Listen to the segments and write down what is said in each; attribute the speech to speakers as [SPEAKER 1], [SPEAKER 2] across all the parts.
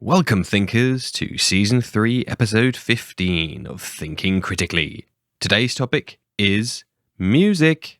[SPEAKER 1] Welcome, thinkers, to Season 3, Episode 15 of Thinking Critically. Today's topic is music.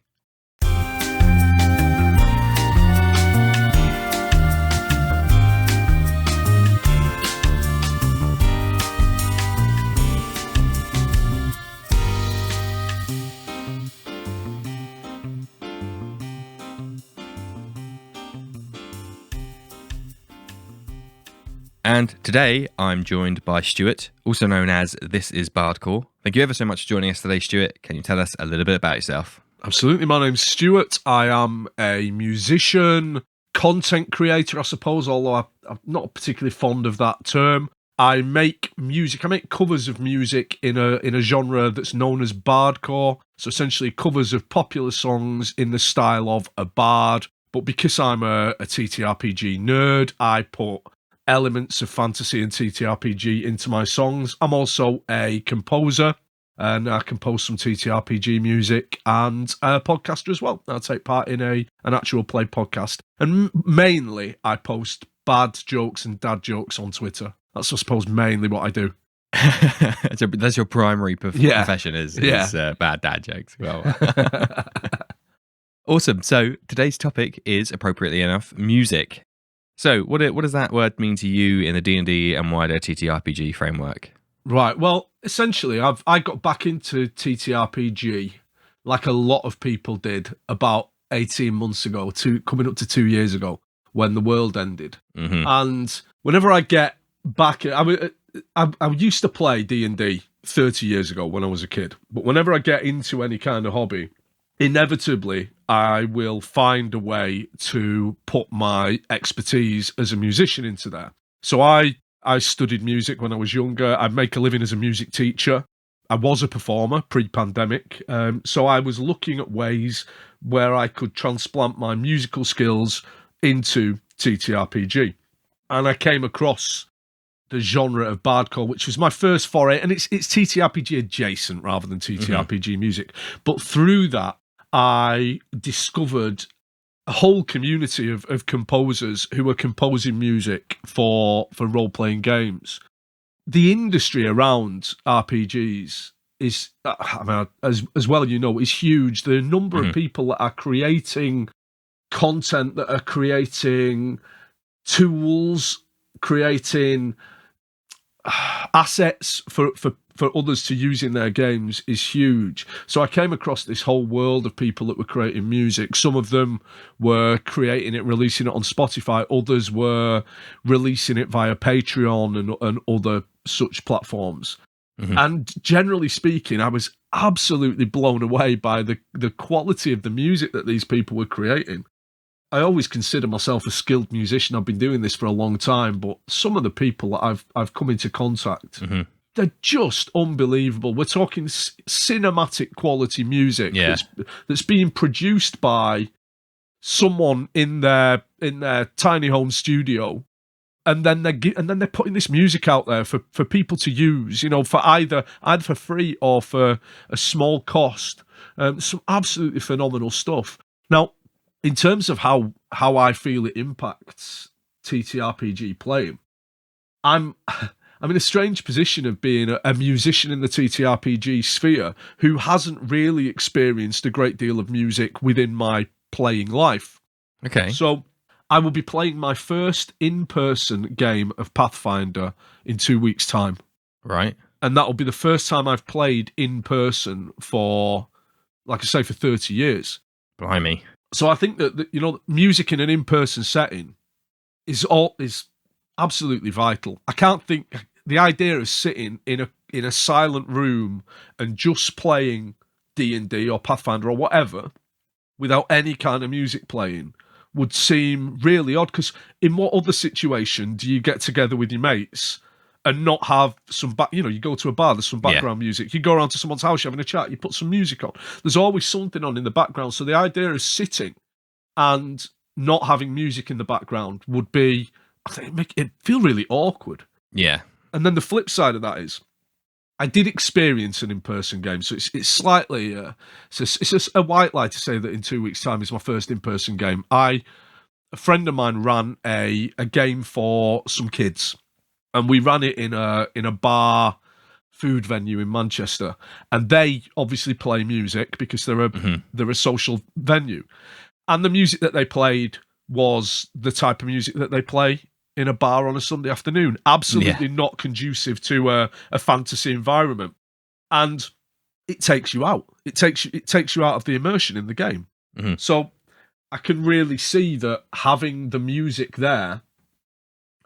[SPEAKER 1] And today I'm joined by Stuart, also known as This Is Bardcore. Thank you ever so much for joining us today, Stuart. Can you tell us a little bit about yourself?
[SPEAKER 2] Absolutely. My name's Stuart. I am a musician, content creator, I suppose, although I'm not particularly fond of that term. I make music. I make covers of music in a genre that's known as Bardcore. So essentially covers of popular songs in the style of a bard. But because I'm a ttrpg nerd, I put elements of fantasy and ttrpg into my songs. I'm also a composer, and I compose some ttrpg music and a podcaster as well. I take part in an actual play podcast. And mainly, I post bad jokes and dad jokes on Twitter. That's, I suppose, mainly what I do.
[SPEAKER 1] That's your primary profession is bad dad jokes. Well, awesome. So today's topic is, appropriately enough, music. So what does that word mean to you in the D&D and wider TTRPG framework?
[SPEAKER 2] Right, well, essentially, I got back into TTRPG like a lot of people did about 18 months ago, coming up to 2 years ago, when the world ended.
[SPEAKER 1] Mm-hmm.
[SPEAKER 2] And whenever I get back, I used to play D&D 30 years ago when I was a kid, but whenever I get into any kind of hobby, inevitably, I will find a way to put my expertise as a musician into there. So I studied music when I was younger. I make a living as a music teacher. I was a performer pre-pandemic. So I was looking at ways where I could transplant my musical skills into TTRPG. And I came across the genre of Bardcore, which was my first foray. And it's TTRPG adjacent rather than TTRPG music. But through that, I discovered a whole community of composers who were composing music for role-playing games. The industry around RPGs is, as well you know, is huge. The number of people that are creating content, that are creating tools, creating assets for others to use in their games is huge. So I came across this whole world of people that were creating music. Some of them were creating it, releasing it on Spotify. Others were releasing it via Patreon and other such platforms. Mm-hmm. And generally speaking, I was absolutely blown away by the quality of the music that these people were creating. I always consider myself a skilled musician. I've been doing this for a long time, but some of the people that I've come into contact, they're just unbelievable. We're talking cinematic quality music that's being produced by someone in their tiny home studio, and then they're putting this music out there for people to use, for either for free or for a small cost. Some absolutely phenomenal stuff. Now, in terms of how I feel it impacts TTRPG playing, I'm in a strange position of being a musician in the TTRPG sphere who hasn't really experienced a great deal of music within my playing life.
[SPEAKER 1] Okay.
[SPEAKER 2] So I will be playing my first in-person game of Pathfinder in 2 weeks' time.
[SPEAKER 1] Right.
[SPEAKER 2] And that will be the first time I've played in person for, like I say, for 30 years.
[SPEAKER 1] Blimey.
[SPEAKER 2] So I think that music in an in-person setting is absolutely vital. I can't think the idea of sitting in a silent room and just playing D&D or Pathfinder or whatever without any kind of music playing would seem really odd, because in what other situation do you get together with your mates and not have some you go to a bar, there's some background music. You go around to someone's house, you're having a chat, you put some music on. There's always something on in the background. So the idea of sitting and not having music in the background would be, I think, make it feel really awkward.
[SPEAKER 1] Yeah.
[SPEAKER 2] And then the flip side of that is, I did experience an in-person game, so it's slightly it's just a white lie to say that in 2 weeks' time is my first in-person game. A friend of mine ran a game for some kids. and we ran it in a bar food venue in Manchester, and they obviously play music because they're a social venue, and the music that they played was the type of music that they play in a bar on a Sunday afternoon. Absolutely not conducive to a fantasy environment, and it takes you out. It takes you out of the immersion in the game. So I can really see that having the music there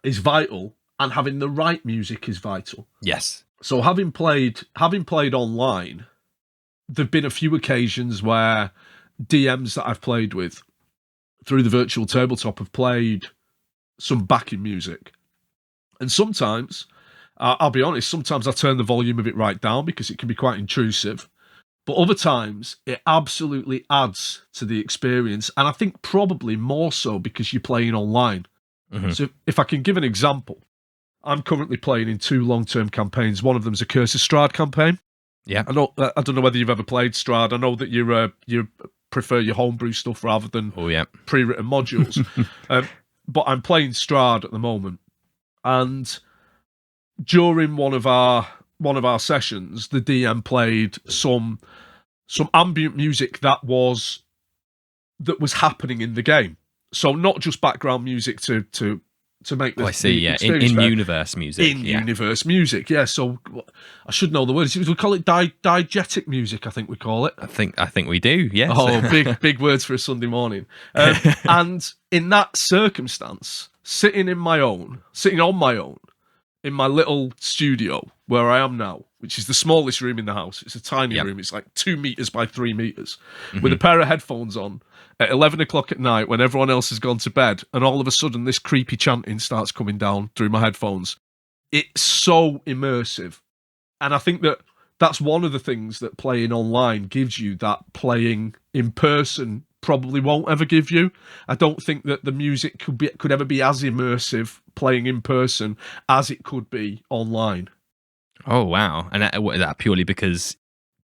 [SPEAKER 2] is vital, and having the right music is vital.
[SPEAKER 1] Yes.
[SPEAKER 2] So having played online, there've been a few occasions where DMs that I've played with through the virtual tabletop have played some backing music. And sometimes, I'll be honest, sometimes I turn the volume of it right down because it can be quite intrusive. But other times, it absolutely adds to the experience. And I think probably more so because you're playing online. So if I can give an example, I'm currently playing in 2 long-term campaigns. One of them's a Curse of Strahd campaign.
[SPEAKER 1] Yeah.
[SPEAKER 2] I don't know whether you've ever played Strahd. I know that you prefer your homebrew stuff rather than pre-written modules. But I'm playing Strahd at the moment, and during one of our sessions, the DM played some ambient music that was happening in the game. So not just background music to make the
[SPEAKER 1] in-universe music.
[SPEAKER 2] In-universe music, yeah. So I should know the words. We call it diegetic music, I think we call it.
[SPEAKER 1] I think we do, yes.
[SPEAKER 2] Oh, big words for a Sunday morning. And in that circumstance, sitting on my own, in my little studio where I am now, which is the smallest room in the house. It's a tiny room. It's like 2 meters by 3 meters, with a pair of headphones on at 11 o'clock at night when everyone else has gone to bed, and all of a sudden this creepy chanting starts coming down through my headphones. It's so immersive. And I think that's one of the things that playing online gives you that playing in person probably won't ever give you. I don't think that the music could ever be as immersive playing in person as it could be online.
[SPEAKER 1] Oh wow! And is that purely because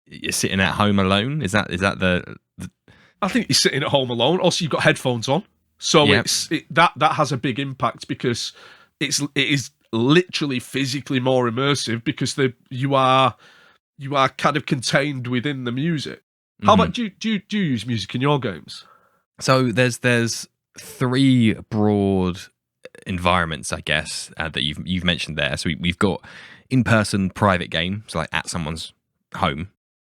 [SPEAKER 1] you're sitting at home alone? Is that the?
[SPEAKER 2] I think you're sitting at home alone. Also, you've got headphones on, so that has a big impact because it is literally physically more immersive because you are kind of contained within the music. How about do you use music in your games?
[SPEAKER 1] So there's 3 broad environments, I guess, that you've mentioned there. So we've got in-person private games, like at someone's home.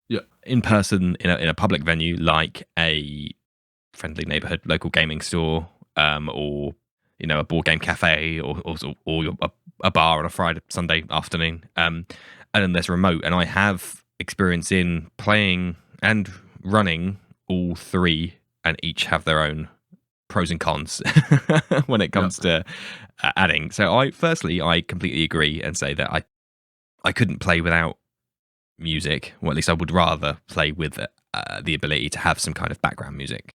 [SPEAKER 2] Yeah.
[SPEAKER 1] In person in a public venue, like a friendly neighborhood local gaming store, or a board game cafe, or a bar on a Sunday afternoon. And then there's remote, and I have experience in playing and running all 3, and each have their own pros and cons when it comes to adding. So I completely agree and say that I couldn't play without music, or at least I would rather play with the ability to have some kind of background music.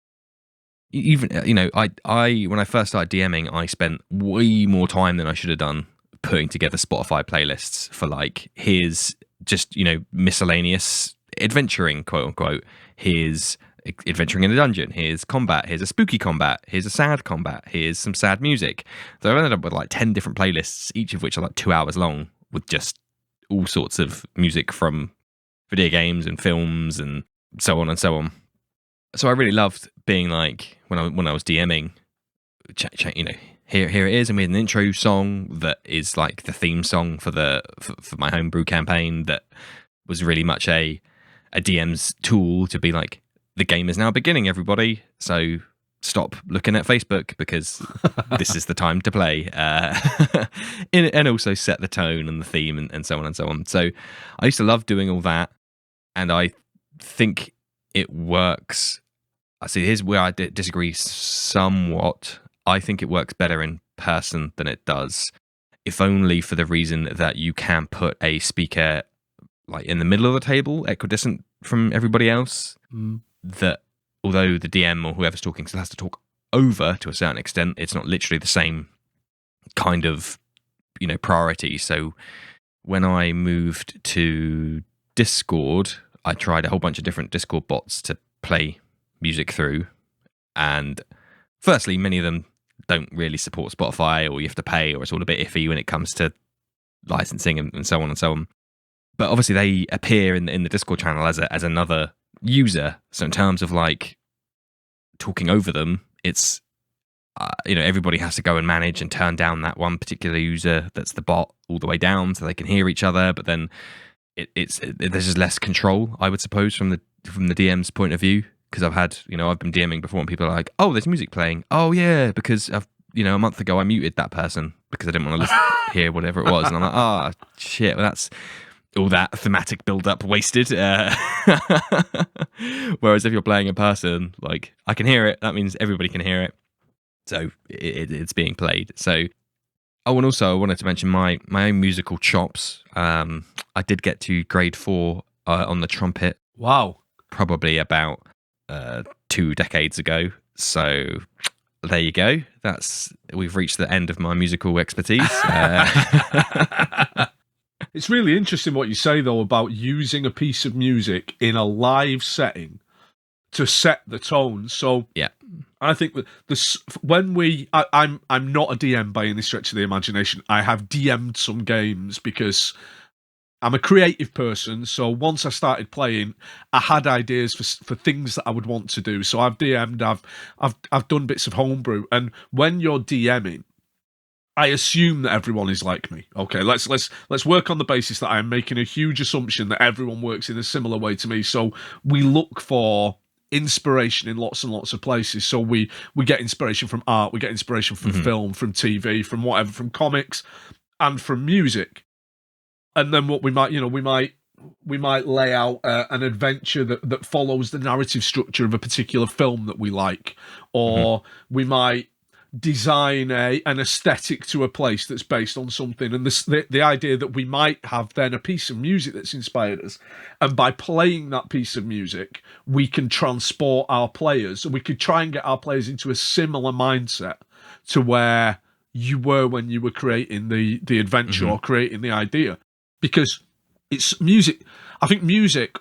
[SPEAKER 1] Even I when I first started DMing, I spent way more time than I should have done putting together Spotify playlists for like here's just miscellaneous adventuring, quote unquote. Here's adventuring in a dungeon. Here's combat. Here's a spooky combat. Here's a sad combat. Here's some sad music. So I ended up with like 10 different playlists, each of which are like 2 hours long, with just all sorts of music from video games and films and so on and so on. So I really loved being like when I was DMing, here it is, and we had an intro song that is like the theme song for my homebrew campaign that was really much a DM's tool to be like, the game is now beginning, everybody. So stop looking at Facebook because this is the time to play, and also set the tone and the theme and so on and so on. So I used to love doing all that, and I think it works. I see. Here's where I disagree somewhat. I think it works better in person than it does, if only for the reason that you can put a speaker like in the middle of the table, equidistant from everybody else. That although the DM or whoever's talking still has to talk over to a certain extent, it's not literally the same kind of priority. So when I moved to Discord, I tried a whole bunch of different Discord bots to play music through, and firstly, many of them don't really support Spotify, or you have to pay, or it's all a bit iffy when it comes to licensing and so on and so on. But obviously they appear in the Discord channel as another user. So in terms of like talking over them, it's everybody has to go and manage and turn down that one particular user that's the bot all the way down so they can hear each other. But then there's just less control, I would suppose, from the DM's point of view. Because I've been DMing before and people are like, oh, there's music playing. Oh yeah, because a month ago I muted that person because I didn't want to hear whatever it was. And I'm like, shit, well, that's all that thematic build-up wasted. Whereas if you're playing in person, like, I can hear it, that means everybody can hear it. So it's being played. So, and also I wanted to mention my own musical chops. I did get to grade 4 on the trumpet.
[SPEAKER 2] Wow.
[SPEAKER 1] Probably about 2 decades ago. So there you go. We've reached the end of my musical expertise.
[SPEAKER 2] It's really interesting what you say, though, about using a piece of music in a live setting to set the tone. So
[SPEAKER 1] yeah,
[SPEAKER 2] I think that I'm not a DM by any stretch of the imagination. I have DM'd some games because I'm a creative person. So once I started playing, I had ideas for things that I would want to do. So I've DM'd, I've done bits of homebrew, and when you're DMing, I assume that everyone is like me. Okay, let's work on the basis that I'm making a huge assumption that everyone works in a similar way to me. So we look for inspiration in lots and lots of places. So we get inspiration from art, we get inspiration from film, from TV, from whatever, from comics, and from music. And then what we might lay out an adventure that follows the narrative structure of a particular film that we like, or we might design an aesthetic to a place that's based on something, and the idea that we might have then a piece of music that's inspired us, and by playing that piece of music we can transport our players, and we could try and get our players into a similar mindset to where you were when you were creating the adventure or creating the idea. Because it's music, I think music,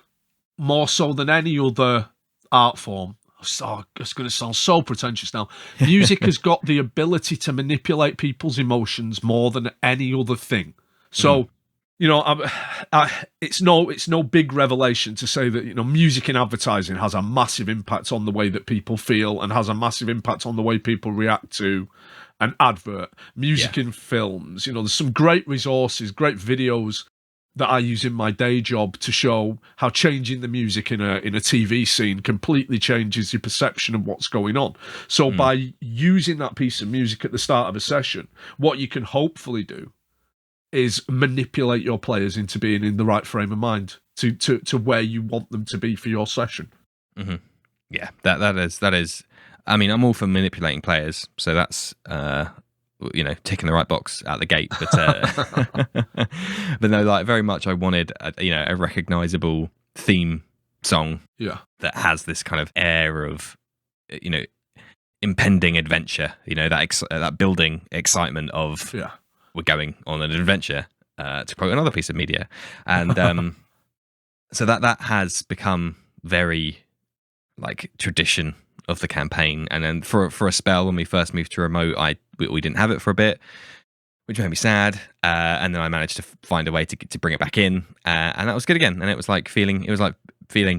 [SPEAKER 2] more so than any other art form, it's going to sound so pretentious now, music has got the ability to manipulate people's emotions more than any other thing. So, it's no big revelation to say that, music in advertising has a massive impact on the way that people feel and has a massive impact on the way people react to an advert. Music in films, there's some great resources, great videos that I use in my day job to show how changing the music in a TV scene completely changes your perception of what's going on. So by using that piece of music at the start of a session, what you can hopefully do is manipulate your players into being in the right frame of mind to where you want them to be for your session.
[SPEAKER 1] Yeah, that is. I mean, I'm all for manipulating players, so that's ticking the right box out the gate. But but no, like, very much I wanted a recognizable theme song that has this kind of air of impending adventure, that building excitement of we're going on an adventure, to quote another piece of media. And so that has become very like tradition of the campaign. And then for a spell, when we first moved to remote, we didn't have it for a bit, which made me sad. And then I managed to find a way to bring it back in, and that was good again. And it was like feeling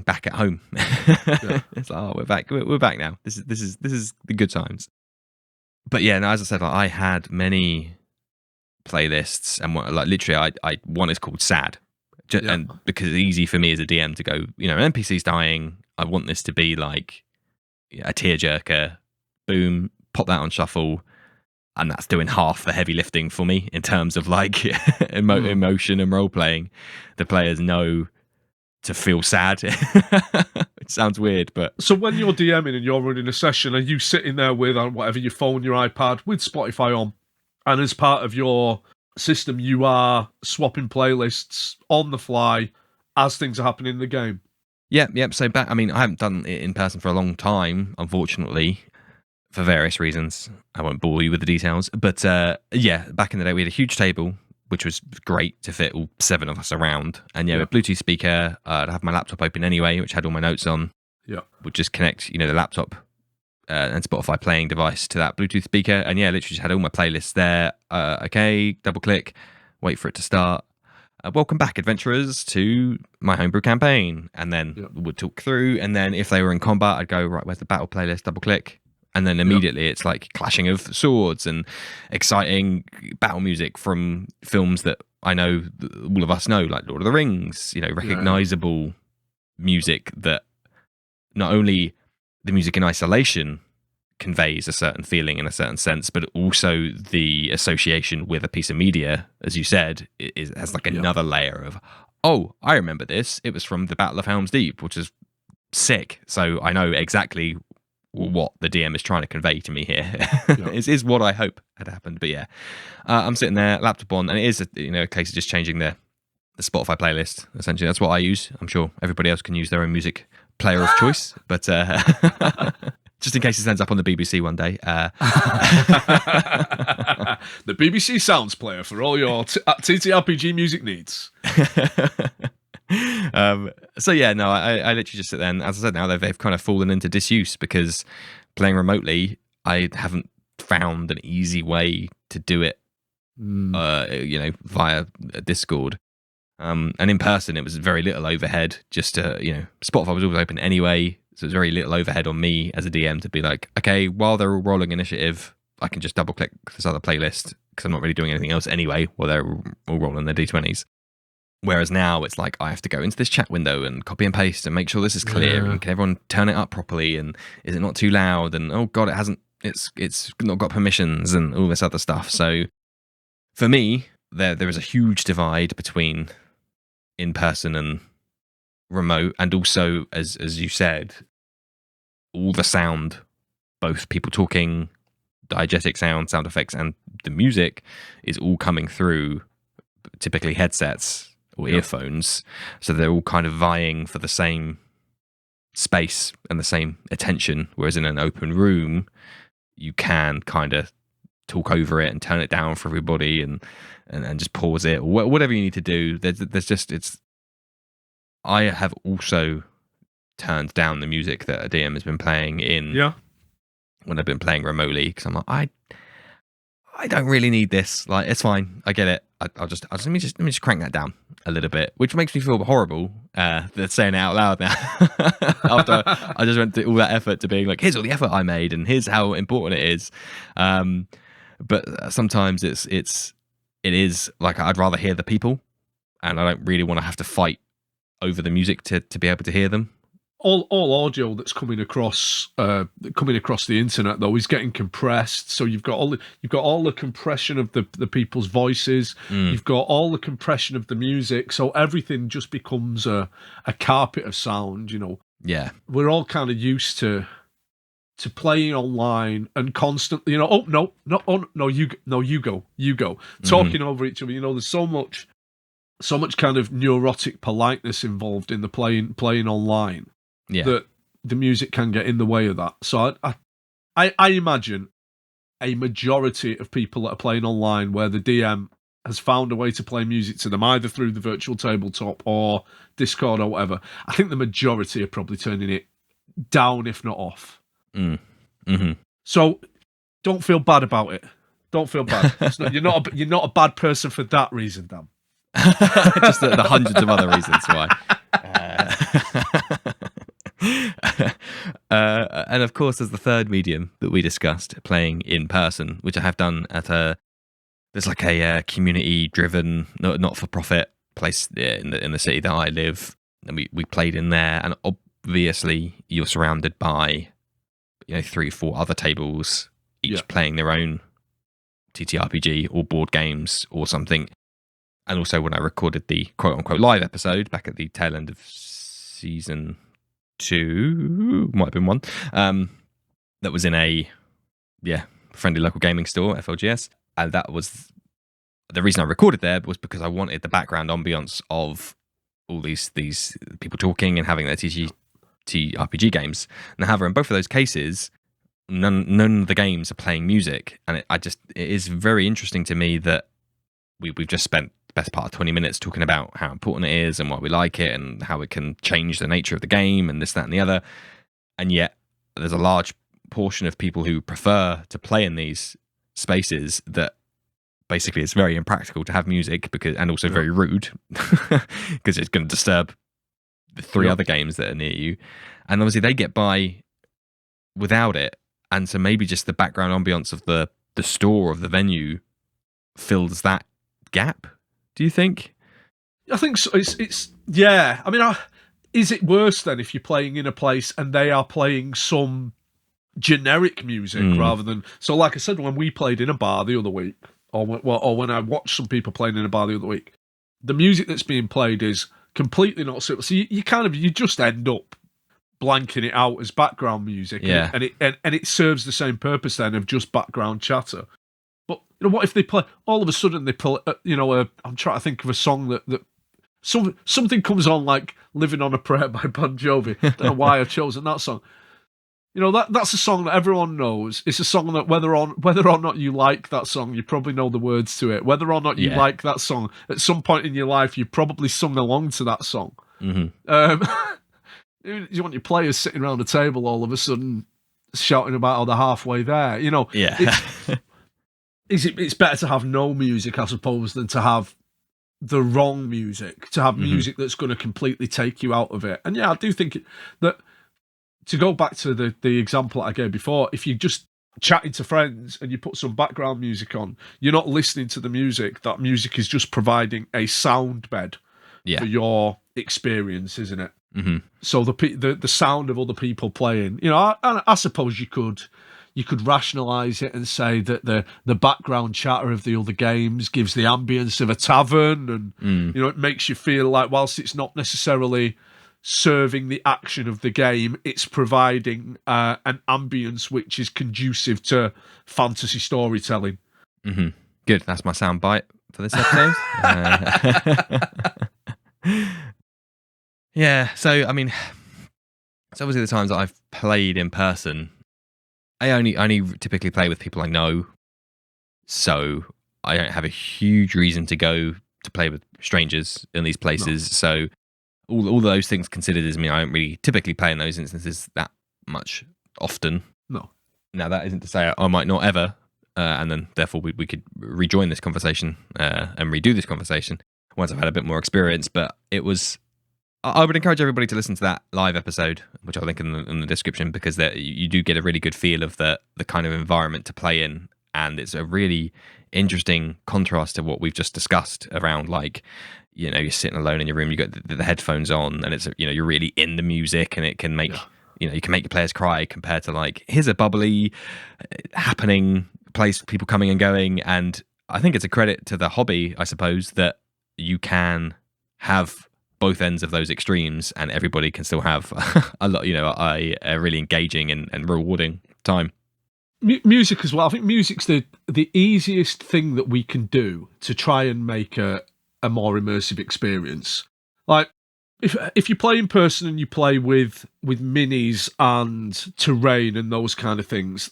[SPEAKER 1] back at home. It's like, we're back now. This is the good times. But yeah, no, as I said, like, I had many playlists, and literally, one is called Sad, and because it's easy for me as a DM to go, an NPC's dying. I want this to be like a tearjerker. Boom, pop that on shuffle, and that's doing half the heavy lifting for me in terms of like emotion and role playing. The players know to feel sad. It sounds weird, but
[SPEAKER 2] so when you're DMing and you're running a session, are you sitting there with whatever, your phone, your iPad, with Spotify on, and as part of your system you are swapping playlists on the fly as things are happening in the game?
[SPEAKER 1] Yeah. So I haven't done it in person for a long time, unfortunately, for various reasons. I won't bore you with the details. But back in the day, we had a huge table, which was great to fit all 7 of us around. And a Bluetooth speaker. I'd have my laptop open anyway, which had all my notes on. Yeah. Would just connect, the laptop and Spotify playing device to that Bluetooth speaker. And literally just had all my playlists there. Okay, double click. wait for it to start. Welcome back, adventurers, to my homebrew campaign. And then we'd talk through. And then if they were in combat, I'd go, right, where's the battle playlist? Double click. And then immediately it's like clashing of swords and exciting battle music from films that I know all of us know, like Lord of the Rings, recognizable music that not only the music in isolation conveys a certain feeling in a certain sense, but also the association with a piece of media, as you said, has like another layer of, oh, I remember this. It was from the Battle of Helm's Deep, which is sick. So I know exactly what the DM is trying to convey to me here. is what I hope had happened. But yeah, I'm sitting there, laptop on, and it is a case of just changing the Spotify playlist. Essentially, that's what I use. I'm sure everybody else can use their own music player of choice, but just in case it ends up on the BBC one day.
[SPEAKER 2] The BBC Sounds player for all your TTRPG music needs.
[SPEAKER 1] So yeah, no, I literally just sit there, and as I said, now they've kind of fallen into disuse because playing remotely, I haven't found an easy way to do it, via Discord. And in person, it was very little overhead. Just Spotify was always open anyway, so it was very little overhead on me as a DM to be like, okay, while they're all rolling initiative, I can just double click this other playlist because I'm not really doing anything else anyway while they're all rolling their d20s. Whereas now it's like I have to go into this chat window and copy and paste and make sure this is clear and can everyone turn it up properly and is it not too loud and oh god, it's not got permissions and all this other stuff. So for me, there is a huge divide between in person and remote, and also as you said, all the sound, both people talking, diegetic sound effects, and the music is all coming through typically headsets or earphones, so they're all kind of vying for the same space and the same attention, whereas in an open room you can kind of talk over it and turn it down for everybody and just pause it or whatever you need to do. There's just I have also turned down the music that a DM has been playing when I've been playing remotely, because I'm like, I don't really need this. Like, it's fine. I get it. I'll just let me just crank that down a little bit, which makes me feel horrible. That's saying it out loud now. After I just went through all that effort to being like, here's all the effort I made, and here's how important it is. But sometimes it is like I'd rather hear the people, and I don't really want to have to fight over the music to be able to hear them.
[SPEAKER 2] All audio that's coming across the internet though is getting compressed. So you've got all the compression of the people's voices. You've got all the compression of the music. So everything just becomes a carpet of sound.
[SPEAKER 1] Yeah,
[SPEAKER 2] we're all kind of used to playing online and constantly, you go, talking over each other. There's so much kind of neurotic politeness involved in the playing online. Yeah. That the music can get in the way of that. So I imagine a majority of people that are playing online where the DM has found a way to play music to them, either through the virtual tabletop or Discord or whatever. I think the majority are probably turning it down, if not off. Mm-hmm. So don't feel bad about it. Don't feel bad. You're not a bad person for that reason, Dan.
[SPEAKER 1] Just the hundreds of other reasons why. And of course, there's the third medium that we discussed, playing in person, which I have done at there's like a community-driven, not-for-profit place in the city that I live, and we played in there. And obviously, you're surrounded by 3-4 other tables, each playing their own TTRPG or board games or something. And also, when I recorded the quote-unquote live episode back at the tail end of season 2, might have been 1, that was in a friendly local gaming store, FLGS, and that was the reason I recorded there, was because I wanted the background ambience of all these people talking and having their TTRPG games. And however, in both of those cases, none of the games are playing music, and it is very interesting to me that we've just spent best part of 20 minutes talking about how important it is and why we like it and how it can change the nature of the game and this, that, and the other. And yet there's a large portion of people who prefer to play in these spaces that basically it's very impractical to have music and also very rude because it's going to disturb the three other games that are near you. And obviously they get by without it. And so maybe just the background ambience of the store, of the venue, fills that gap, do you think?
[SPEAKER 2] I think so. It's yeah. I mean, is it worse then if you're playing in a place and they are playing some generic music rather than... So like I said, when we played in a bar the other week, or when I watched some people playing in a bar the other week, the music that's being played is completely not suitable. So you just end up blanking it out as background music, and it serves the same purpose then of just background chatter. But what if they play all of a sudden they pull I'm trying to think of a song that something comes on like "Living on a Prayer" by Bon Jovi. I don't know why I've chosen that song. That's a song that everyone knows. It's a song that whether or not you like that song, you probably know the words to it. Whether or not you like that song, at some point in your life, you probably sung along to that song. You want your players sitting around the table all of a sudden shouting about how they're halfway there. It's better to have no music, I suppose, than to have the wrong music, to have music that's going to completely take you out of it. And yeah, I do think that, to go back to the example I gave before, if you're just chatting to friends and you put some background music on, you're not listening to the music. That music is just providing a sound bed for your experience, isn't it? So the sound of other people playing, I suppose you could rationalise it and say that the background chatter of the other games gives the ambience of a tavern, and it makes you feel like, whilst it's not necessarily serving the action of the game, it's providing an ambience which is conducive to fantasy storytelling.
[SPEAKER 1] Good, that's my sound bite for this episode. Yeah, so I mean, it's obviously the times that I've played in person, I only typically play with people I know, so I don't have a huge reason to go to play with strangers in these places. No. So all those things considered, I don't really typically play in those instances that much often.
[SPEAKER 2] No.
[SPEAKER 1] Now that isn't to say I might not ever, and then therefore we could rejoin this conversation and redo this conversation once I've had a bit more experience. But I would encourage everybody to listen to that live episode, which I'll link in the description, because you do get a really good feel of the kind of environment to play in. And it's a really interesting contrast to what we've just discussed around, like, you're sitting alone in your room, you got the headphones on, and it's, you're really in the music, and it can make, you can make your players cry, compared to like, here's a bubbly, happening place, people coming and going. And I think it's a credit to the hobby, I suppose, that you can have both ends of those extremes, and everybody can still have a lot, a really engaging and rewarding time.
[SPEAKER 2] Music as well. I think music's the easiest thing that we can do to try and make a more immersive experience. Like, if you play in person and you play with minis and terrain and those kind of things,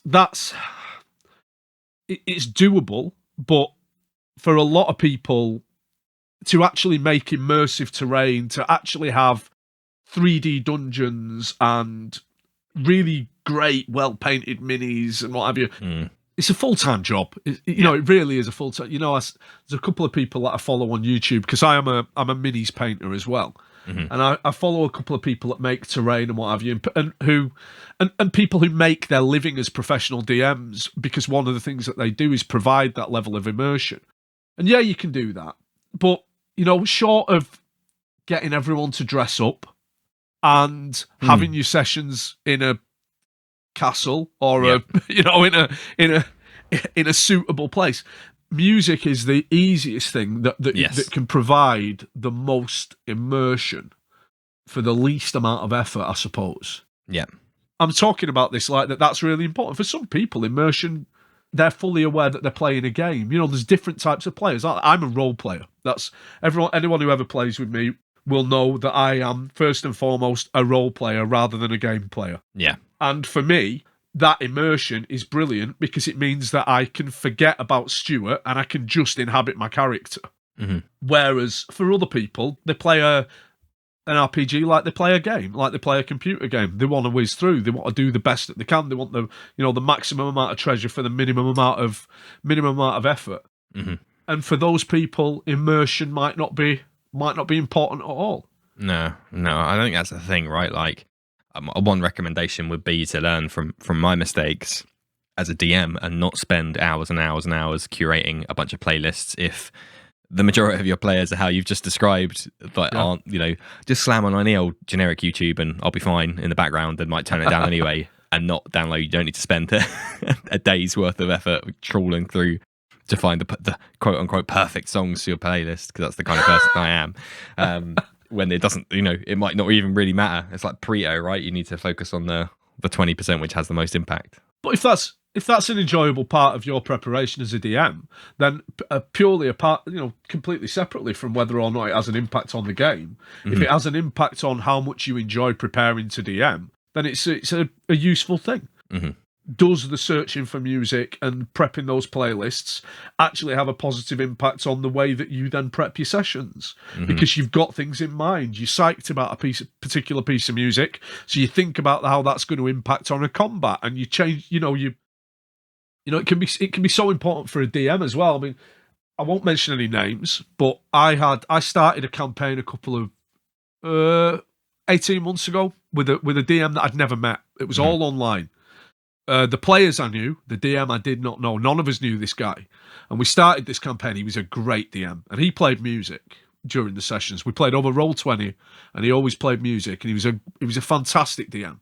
[SPEAKER 2] it's doable. But for a lot of people, to actually make immersive terrain, to actually have 3D dungeons and really great, well-painted minis and what have you, it's a full-time job. It really is a full-time. There's a couple of people that I follow on YouTube, because I'm a minis painter as well. And I follow a couple of people that make terrain and what have you, and people who make their living as professional DMs, because one of the things that they do is provide that level of immersion. And yeah, you can do that. But, short of getting everyone to dress up and having your sessions in a castle or in a suitable place, music is the easiest thing that can provide the most immersion for the least amount of effort, I suppose.
[SPEAKER 1] Yeah.
[SPEAKER 2] I'm talking about this like that's really important. For some people, immersion, they're fully aware that they're playing a game. There's different types of players. I'm a role player. That's anyone who ever plays with me will know that I am first and foremost a role player rather than a game player.
[SPEAKER 1] Yeah.
[SPEAKER 2] And for me, that immersion is brilliant, because it means that I can forget about Stuart and I can just inhabit my character. Whereas for other people, they play an RPG like they play a game, like they play a computer game. They want to whiz through. They want to do the best that they can. They want the maximum amount of treasure for the minimum amount of effort.
[SPEAKER 1] Mhm.
[SPEAKER 2] And for those people, immersion might not be important at all.
[SPEAKER 1] No, I don't think that's the thing, right? Like, one recommendation would be to learn from my mistakes as a DM and not spend hours and hours and hours curating a bunch of playlists if the majority of your players are how you've just described, but aren't, just slam on any old generic YouTube and I'll be fine in the background and might turn it down anyway and not download. You don't need to spend a day's worth of effort trawling through to find the quote unquote perfect songs for your playlist, because that's the kind of person I am. When it doesn't, it might not even really matter. It's like Pareto, right? You need to focus on the 20% which has the most impact.
[SPEAKER 2] But if that's an enjoyable part of your preparation as a DM, then purely apart, completely separately from whether or not it has an impact on the game, if it has an impact on how much you enjoy preparing to DM, then it's a useful thing. Does the searching for music and prepping those playlists actually have a positive impact on the way that you then prep your sessions? Because you've got things in mind. You're psyched about a particular piece of music, so you think about how that's going to impact on a combat, and you change. It can be so important for a DM as well. I mean, I won't mention any names, but I started a campaign a couple of 18 months ago with a DM that I'd never met. It was all online. The players I knew, the DM I did not know. None of us knew this guy. And we started this campaign. He was a great DM. And he played music during the sessions. We played over Roll20, and he always played music. And he was a fantastic DM.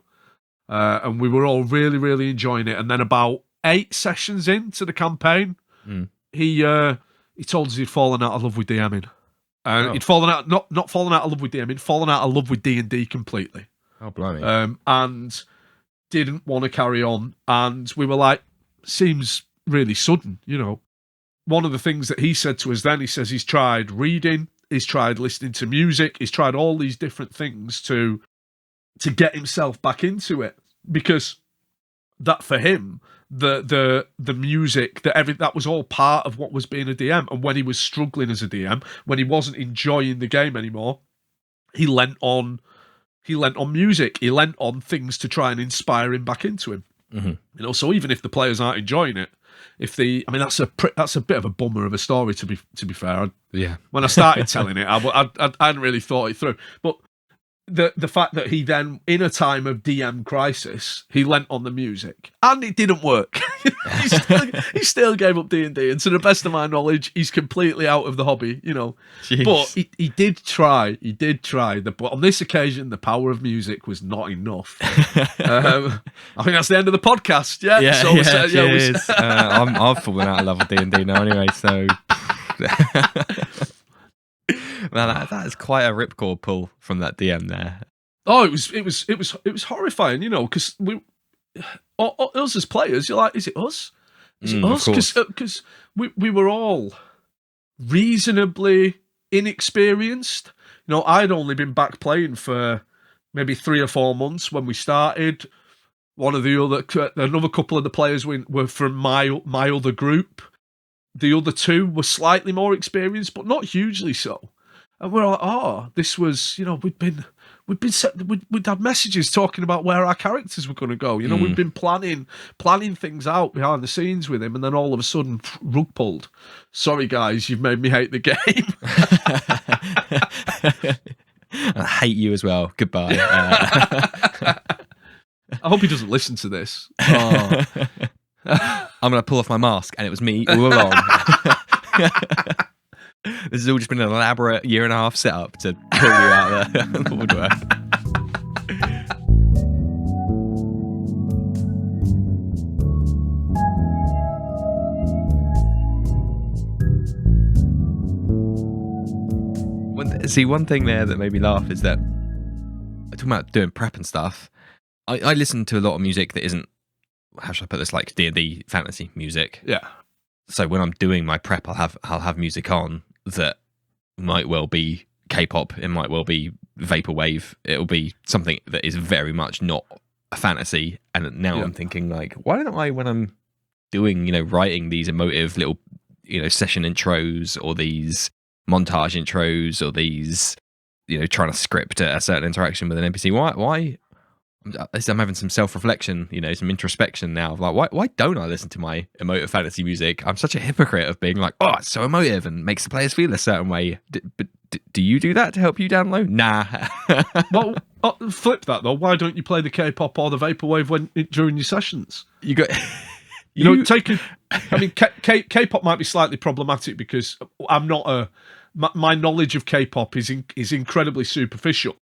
[SPEAKER 2] And we were all really, really enjoying it. And then about 8 sessions into the campaign, he told us he'd fallen out of love with DMing. He'd fallen out, not fallen out of love with DMing, fallen out of love with D&D completely.
[SPEAKER 1] Oh, blimey.
[SPEAKER 2] And didn't want to carry on, and we were like, seems really sudden, One of the things that he said to us then, he says he's tried reading, he's tried listening to music, he's tried all these different things to get himself back into it, because that for him, the music, that was all part of what was being a DM. And when he was struggling as a DM, when he wasn't enjoying the game anymore, he lent on music. He lent on things to try and inspire him back into him. So even if the players aren't enjoying it, that's a bit of a bummer of a story, to be fair. When I started telling it, I hadn't really thought it through. But the fact that he then, in a time of DM crisis, he lent on the music, and it didn't work. he still gave up D&D, and to the best of my knowledge, he's completely out of the hobby, Jeez. But he did try. But on this occasion, the power of music was not enough. I think that's the end of the podcast.
[SPEAKER 1] I've fallen out of love with D&D now anyway, so... Man, that is quite a ripcord pull from that DM there.
[SPEAKER 2] Oh, it was horrifying, because us as players, you're like, is it us? Is it us? Because we were all reasonably inexperienced. I'd only been back playing for maybe 3 or 4 months when we started. Another couple of the players were from my other group. The other 2 were slightly more experienced, but not hugely so. And we're like, this was, we'd had messages talking about where our characters were going to go. We'd been planning things out behind the scenes with him, and then all of a sudden, rug pulled. Sorry, guys, you've made me hate the game.
[SPEAKER 1] I hate you as well. Goodbye.
[SPEAKER 2] I hope he doesn't listen to this. Oh.
[SPEAKER 1] I'm going to pull off my mask, and it was me all along. This has all just been an elaborate 1.5-year setup to pull you out of the woodwork. One thing there that made me laugh is that, talking about doing prep and stuff, I listen to a lot of music that isn't, how should I put this, like D&D fantasy music.
[SPEAKER 2] Yeah.
[SPEAKER 1] So when I'm doing my prep, I'll have music on that might well be K-pop, it might well be vaporwave, it'll be something that is very much not a fantasy. And now I'm thinking, like, why don't I, when I'm doing, writing these emotive little, session intros, or these montage intros, or these, trying to script a certain interaction with an NPC, why I'm having some self-reflection, some introspection now of like, why don't I listen to my emotive fantasy music? I'm such a hypocrite of being like, oh, it's so emotive and makes the players feel a certain way. But do you do that to help you download? Nah.
[SPEAKER 2] Well, flip that though. Why don't you play the K-pop or the vaporwave during your sessions?
[SPEAKER 1] You got.
[SPEAKER 2] K-pop might be slightly problematic because I'm not my knowledge of K-pop is incredibly superficial.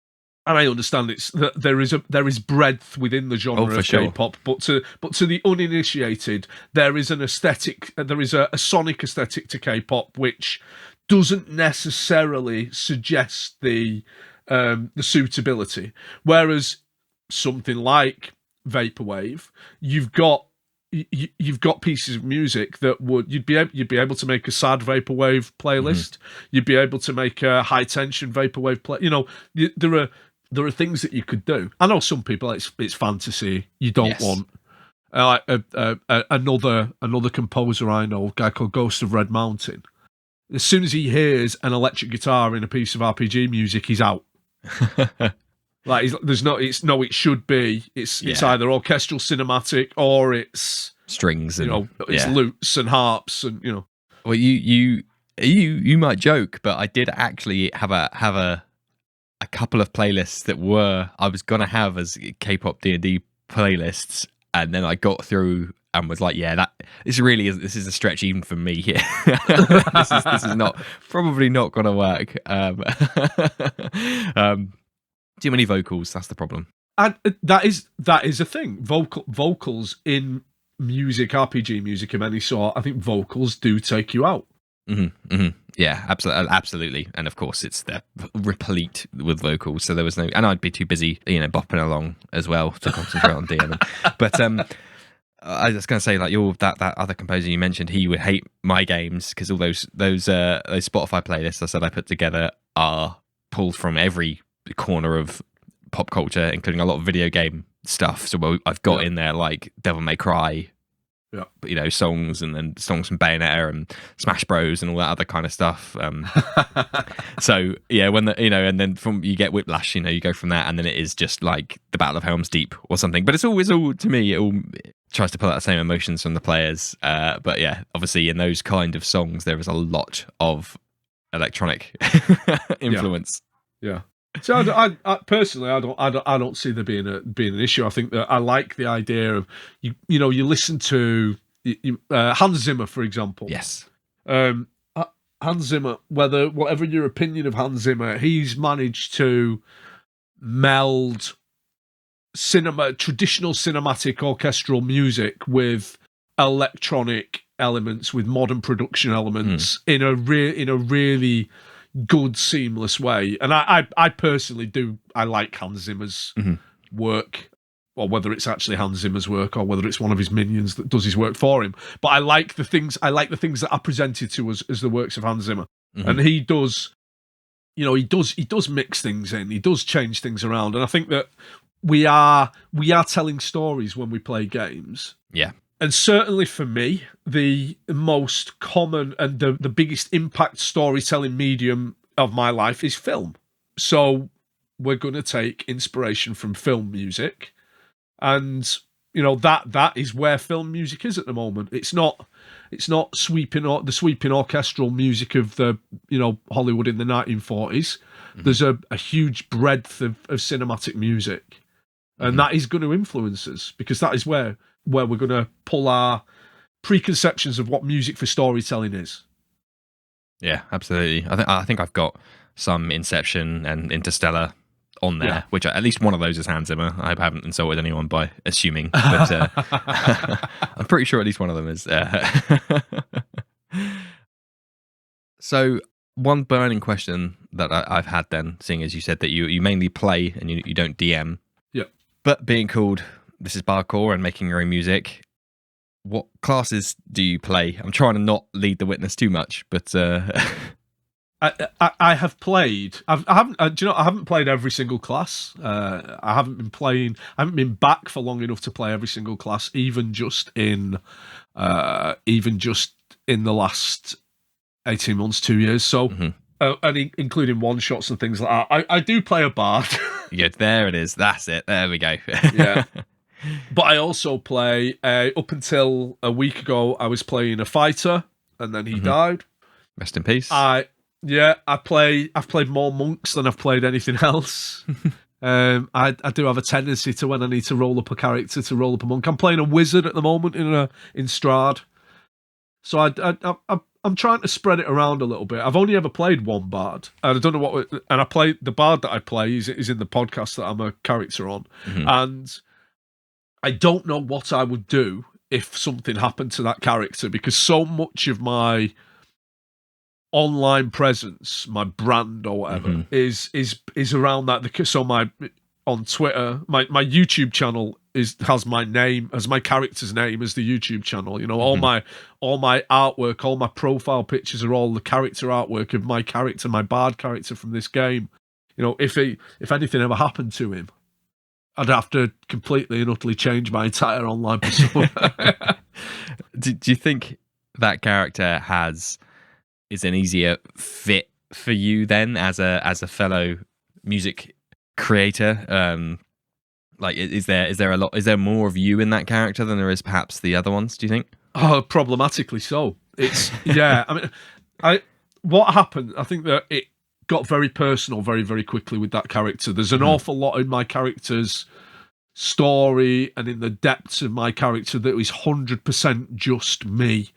[SPEAKER 2] And I understand that there is breadth within the genre of K-pop, but to the uninitiated, there is an aesthetic. There is a sonic aesthetic to K-pop which doesn't necessarily suggest the suitability. Whereas something like vaporwave, you've got pieces of music that you'd be able to make a sad vaporwave playlist. You'd be able to make a high tension vaporwave play. There are things that you could do. I know some people it's fantasy. You don't want another composer I know, a guy called Ghost of Red Mountain. As soon as he hears an electric guitar in a piece of RPG music, he's out. It should be. It's either orchestral cinematic or it's
[SPEAKER 1] strings and
[SPEAKER 2] it's lutes and harps and
[SPEAKER 1] Well, you might joke, but I did actually have a couple of playlists that I was gonna have as K-pop D&D playlists, and then I got through and was like, this is a stretch even for me here. this is probably not gonna work. Too many vocals, that's the problem.
[SPEAKER 2] And that is a thing. Vocals in music, RPG music of any sort, I think vocals do take you out.
[SPEAKER 1] Yeah, absolutely. And of course, it's replete with vocals. So there was no, and I'd be too busy, bopping along as well to concentrate on DM. But I was going to say, like, that other composer you mentioned, he would hate my games because all those Spotify playlists I said I put together are pulled from every corner of pop culture, including a lot of video game stuff. So I've got in there like Devil May Cry. Songs, and then songs from Bayonetta and Smash Bros and all that other kind of stuff. So when and then from you get Whiplash, you go from that, and then it is just like the Battle of Helm's Deep or something. But it's always all to me. It all tries to pull out the same emotions from the players. But obviously in those kind of songs there is a lot of electronic influence.
[SPEAKER 2] Yeah. So I personally, I don't see there being an issue. I think that I like the idea of you listen to Hans Zimmer, for example.
[SPEAKER 1] Yes.
[SPEAKER 2] Hans Zimmer, whatever your opinion of Hans Zimmer, he's managed to meld traditional cinematic orchestral music with electronic elements, with modern production elements in a really good, seamless way. And I personally do. I like Hans Zimmer's work, or whether it's actually Hans Zimmer's work or whether it's one of his minions that does his work for him. But I like the things that are presented to us as the works of Hans Zimmer. And he does, he does mix things in. He does change things around. And I think that we are telling stories when we play games.
[SPEAKER 1] Yeah.
[SPEAKER 2] And certainly for me, the most common and the biggest impact storytelling medium of my life is film. So we're going to take inspiration from film music. And, that is where film music is at the moment. It's not the sweeping orchestral music of the, Hollywood in the 1940s. There's a huge breadth of cinematic music. And that is going to influence us, because that is where we're going to pull our preconceptions of what music for storytelling is.
[SPEAKER 1] Yeah, absolutely. I think I've got some Inception and Interstellar on there, which at least one of those is Hans Zimmer. I haven't insulted anyone by assuming, but I'm pretty sure at least one of them is. So one burning question that I've had then, seeing as you said that you mainly play and you don't DM.
[SPEAKER 2] Yeah.
[SPEAKER 1] But being called This Is Bardcore and making your own music, what classes do you play? I'm trying to not lead the witness too much, but
[SPEAKER 2] I have played. I haven't played every single class. I haven't been back for long enough to play every single class, even just in the last 18 months, 2 years. So including one shots and things like that. I do play a bard.
[SPEAKER 1] Yeah, there it is. That's it. There we go.
[SPEAKER 2] Yeah. But I also play, up until a week ago, I was playing a fighter, and then he died.
[SPEAKER 1] Rest in peace.
[SPEAKER 2] I've played more monks than I've played anything else. I do have a tendency to, when I need to roll up a character, to roll up a monk. I'm playing a wizard at the moment in Strahd. So I'm trying to spread it around a little bit. I've only ever played one bard, and I don't know what. And I play the bard that I play is in the podcast that I'm a character on, and I don't know what I would do if something happened to that character, because so much of my online presence, my brand or whatever, is around that. So on Twitter, my YouTube channel has my name as my character's name as the YouTube channel. You know, all my artwork, all my profile pictures are all the character artwork of my character, my bard character from this game. You know, if anything ever happened to him, I'd have to completely and utterly change my entire online persona.
[SPEAKER 1] Do you think that character is an easier fit for you then as a fellow music creator? Like, is there more of you in that character than there is perhaps the other ones, do you think?
[SPEAKER 2] Oh, problematically so. It's yeah. I mean, what happened? I think that it got very personal very, very quickly with that character. There's an awful lot in my character's story and in the depths of my character that is 100% just me.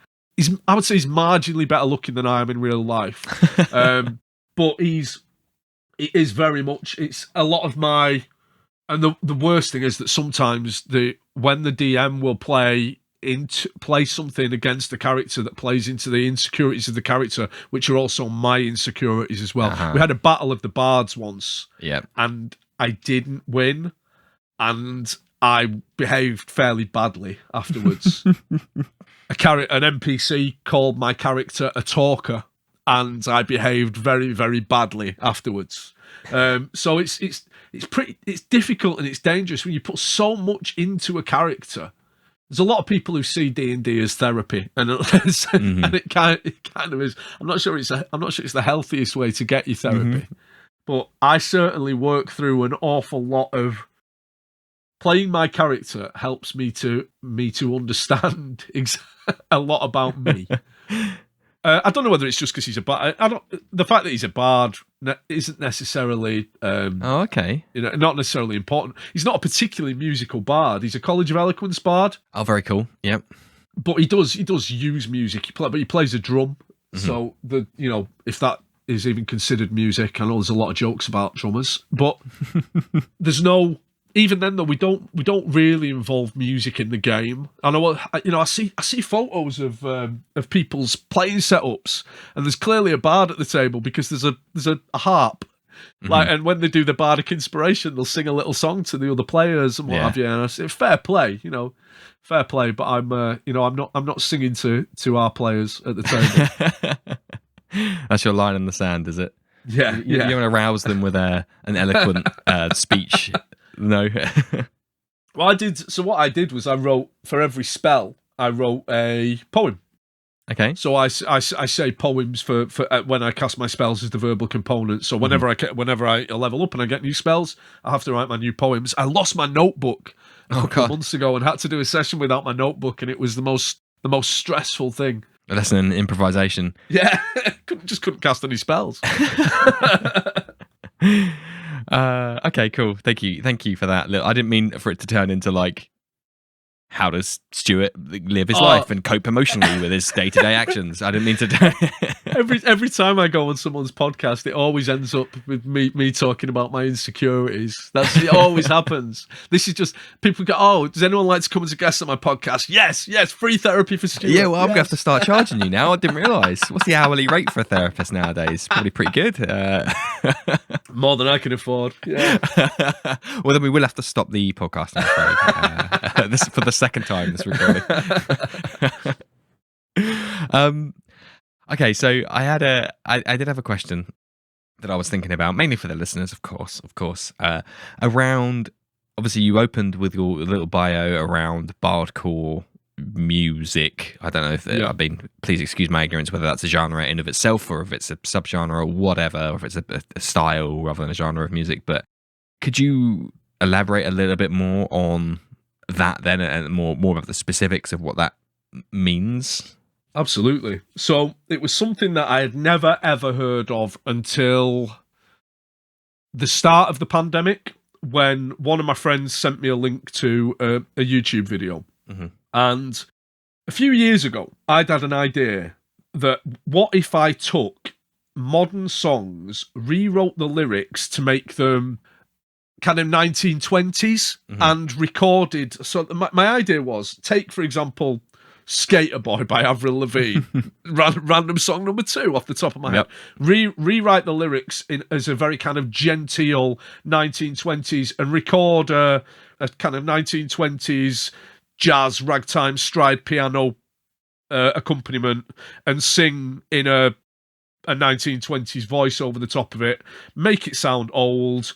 [SPEAKER 2] I would say he's marginally better looking than I am in real life, but it is very much. It's a lot of my. And the worst thing is that sometimes when the DM will play something against the character that plays into the insecurities of the character, which are also my insecurities as well. We had a battle of the bards once, and I didn't win, and I behaved fairly badly afterwards. An NPC called my character a talker, and I behaved very, very badly afterwards. So it's difficult and it's dangerous when you put so much into a character. There's a lot of people who see D&D as therapy, and it kind of is. I'm not sure it's the healthiest way to get your therapy, but I certainly work through an awful lot of. Playing my character helps me to understand a lot about me. I don't know whether it's just because he's a bard. The fact that he's a bard isn't necessarily.
[SPEAKER 1] Okay.
[SPEAKER 2] You know, not necessarily important. He's not a particularly musical bard. He's a College of Eloquence bard.
[SPEAKER 1] Oh, very cool. Yep.
[SPEAKER 2] But he does use music. But he plays a drum. So if that is even considered music, I know there's a lot of jokes about drummers, but there's no. Even then, though, we don't really involve music in the game. I know, I see photos of people's playing setups, and there's clearly a bard at the table because there's a harp, and when they do the bardic inspiration, they'll sing a little song to the other players and what have you. And I say, fair play, fair play. But I'm not singing to our players at the table.
[SPEAKER 1] That's your line in the sand, is it?
[SPEAKER 2] Yeah,
[SPEAKER 1] you want to rouse them with an eloquent speech. No.
[SPEAKER 2] Well, I did. So what I did was I wrote for every spell. I wrote a poem.
[SPEAKER 1] Okay.
[SPEAKER 2] So I say poems for when I cast my spells as the verbal component. So whenever I level up and I get new spells, I have to write my new poems. I lost my notebook a couple of months ago and had to do a session without my notebook, and it was the most stressful thing.
[SPEAKER 1] A lesson in improvisation.
[SPEAKER 2] Yeah, couldn't cast any spells.
[SPEAKER 1] Okay, cool. Thank you for that. Look, I didn't mean for it to turn into like, how does Stuart live his life and cope emotionally with his day-to-day actions? I didn't mean to.
[SPEAKER 2] Every time I go on someone's podcast, it always ends up with me talking about my insecurities. It always happens. This is just people go, oh, does anyone like to come as a guest on my podcast? Yes, free therapy for Stuart.
[SPEAKER 1] Yeah, well, I'm gonna have to start charging you now. I didn't realise. What's the hourly rate for a therapist nowadays? Probably pretty good.
[SPEAKER 2] More than I can afford. Yeah.
[SPEAKER 1] Well, then we will have to stop the podcast, I'm afraid. This for the second time this recording. Okay, so I did have a question that I was thinking about, mainly for the listeners, of course, around, obviously you opened with your little bio around Bardcore music. I don't know if I mean, please excuse my ignorance, whether that's a genre in of itself or if it's a subgenre or whatever, or if it's a style rather than a genre of music. But could you elaborate a little bit more on that then, and more about the specifics of what that means?
[SPEAKER 2] Absolutely. So it was something that I had never ever heard of until the start of the pandemic, when one of my friends sent me a link to a YouTube video. And a few years ago, I'd had an idea that what if I took modern songs, rewrote the lyrics to make them kind of 1920s and recorded. So my idea was, take, for example, Skater Boy by Avril Lavigne, random song number 2 off the top of my head. Rewrite the lyrics as a very kind of genteel 1920s and record a kind of 1920s jazz, ragtime, stride piano accompaniment and sing in a 1920s voice over the top of it, make it sound old,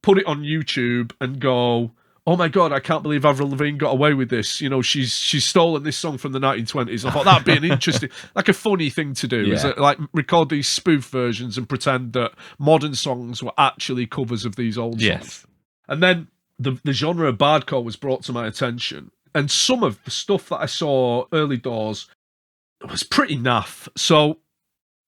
[SPEAKER 2] put it on YouTube and go, oh my God, I can't believe Avril Lavigne got away with this. You know, she's stolen this song from the 1920s. I thought that'd be an interesting, like a funny thing to do, is it, like record these spoof versions and pretend that modern songs were actually covers of these old songs. And then the genre of bardcore was brought to my attention. And some of the stuff that I saw early doors was pretty naff. So,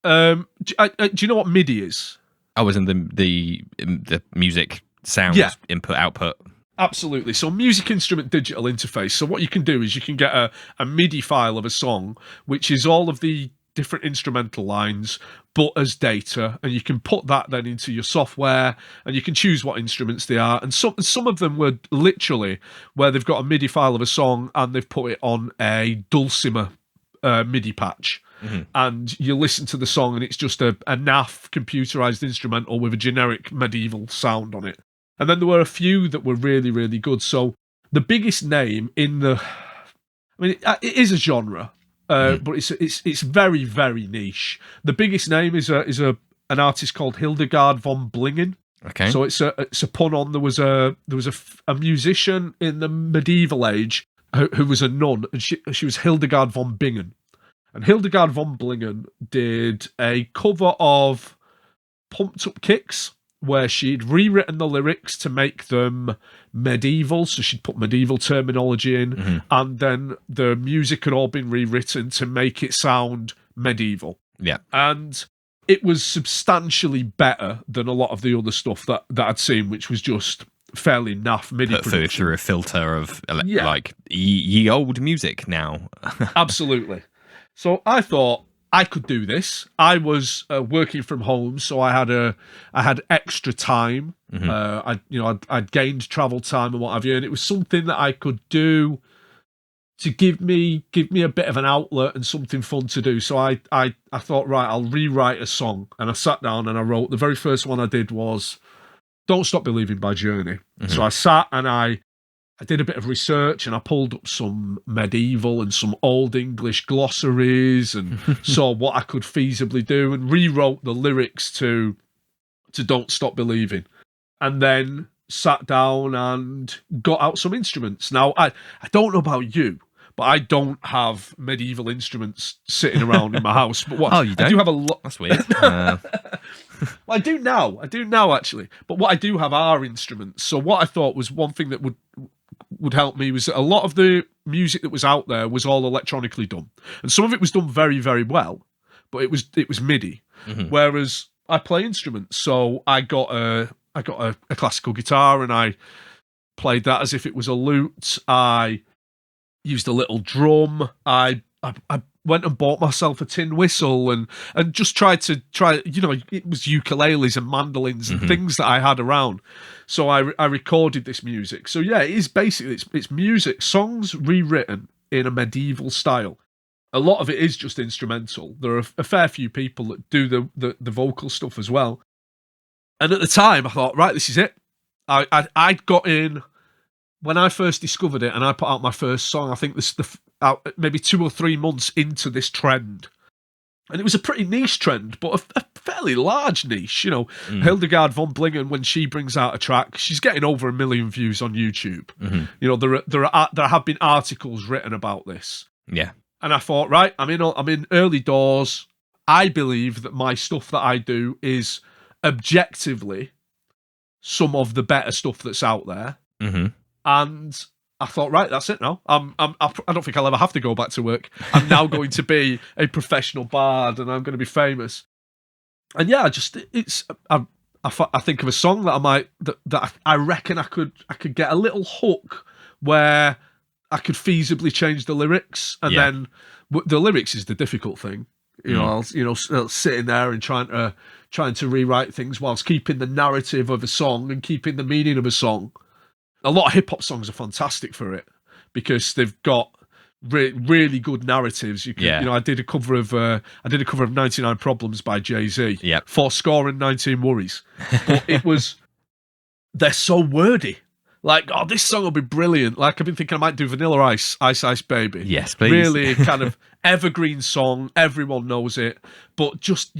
[SPEAKER 2] do you know what MIDI is?
[SPEAKER 1] I was in the music sound input output.
[SPEAKER 2] Absolutely. So music instrument digital interface. So what you can do is you can get a MIDI file of a song, which is all of the different instrumental lines, but as data, and you can put that then into your software, and you can choose what instruments they are. And some of them were literally where they've got a MIDI file of a song and they've put it on a dulcimer MIDI patch. And you listen to the song and it's just a naff computerized instrumental with a generic medieval sound on it. And then there were a few that were really, really good. So the biggest name in the, I mean, it is a genre, but it's very, very niche. The biggest name is an artist called Hildegard von Blingin.
[SPEAKER 1] Okay.
[SPEAKER 2] So it's a pun on, there was a musician in the medieval age who was a nun, and she was Hildegard von Bingen. And Hildegard von Blingin did a cover of Pumped Up Kicks, where she'd rewritten the lyrics to make them medieval. So she'd put medieval terminology in, and then the music had all been rewritten to make it sound medieval.
[SPEAKER 1] Yeah.
[SPEAKER 2] And it was substantially better than a lot of the other stuff that I'd seen, which was just fairly naff MIDI production.
[SPEAKER 1] Through a filter of like ye old music now.
[SPEAKER 2] Absolutely. So I thought I could do this. I was working from home, so I had extra time. I'd gained travel time and what have you, and it was something that I could do to give me a bit of an outlet and something fun to do. So I thought, right, I'll rewrite a song, and I sat down and I wrote. The very first one I did was "Don't Stop Believing" by Journey. So I sat and I did a bit of research, and I pulled up some medieval and some old English glossaries and saw what I could feasibly do, and rewrote the lyrics to "Don't Stop Believing," and then sat down and got out some instruments. Now, I don't know about you, but I don't have medieval instruments sitting around in my house. But what
[SPEAKER 1] you don't?
[SPEAKER 2] I do have a lot.
[SPEAKER 1] That's weird.
[SPEAKER 2] Well, I do now actually. But what I do have are instruments. So what I thought was one thing that would help me was that a lot of the music that was out there was all electronically done, and some of it was done very, very well, but it was MIDI. Whereas I play instruments, so I got a classical guitar and I played that as if it was a lute. I used a little drum. I went and bought myself a tin whistle and just tried, it was ukuleles and mandolins and things that I had around. So I recorded this music. So yeah, it is basically, it's music, songs rewritten in a medieval style. A lot of it is just instrumental. There are a fair few people that do the vocal stuff as well. And at the time I thought, right, this is it. I'd got in when I first discovered it, and I put out my first song. I think this maybe 2 or 3 months into this trend, And it was a pretty niche trend, but a fairly large niche. You know, Hildegard von Blingin, when she brings out a track, she's getting over 1 million views on YouTube. You know, there have been articles written about this.
[SPEAKER 1] Yeah.
[SPEAKER 2] And I thought, right, I'm in early doors. I believe that my stuff that I do is objectively some of the better stuff that's out there. And I thought, right, that's it now. I don't think I'll ever have to go back to work. I'm now going to be a professional bard, and I'm going to be famous. And yeah, I think of a song that I reckon I could get a little hook where I could feasibly change the lyrics, and then the lyrics is the difficult thing. You know, I'll sitting there and trying to rewrite things whilst keeping the narrative of a song and keeping the meaning of a song. A lot of hip hop songs are fantastic for it because they've got really good narratives. You know, I did a cover of 99 Problems by Jay-Z for scoring 19 worries, but they're so wordy. Like, oh, this song will be brilliant. Like, I've been thinking I might do Vanilla Ice, Ice Ice Baby.
[SPEAKER 1] Yes, please.
[SPEAKER 2] Really kind of evergreen song. Everyone knows it. But just,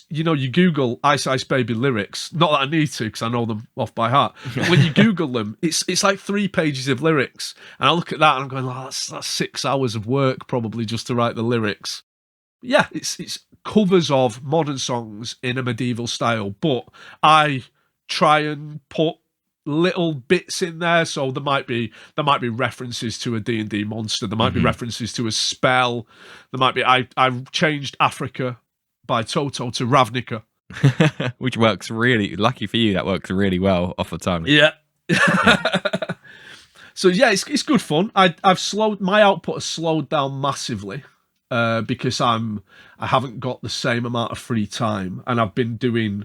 [SPEAKER 2] you know, you Google Ice Ice Baby lyrics. Not that I need to, because I know them off by heart. But when you Google them, it's like 3 pages of lyrics. And I look at that and I'm going, oh, that's 6 hours of work probably just to write the lyrics. Yeah, it's covers of modern songs in a medieval style. But I try and put little bits in there, so there might be references to a D&D monster, there might be references to a spell, there might be I changed Africa by Toto to Ravnica,
[SPEAKER 1] which works really, lucky for you, that works really well off the time.
[SPEAKER 2] So yeah, it's good fun. I've slowed my output has slowed down massively because I haven't got the same amount of free time, and I've been doing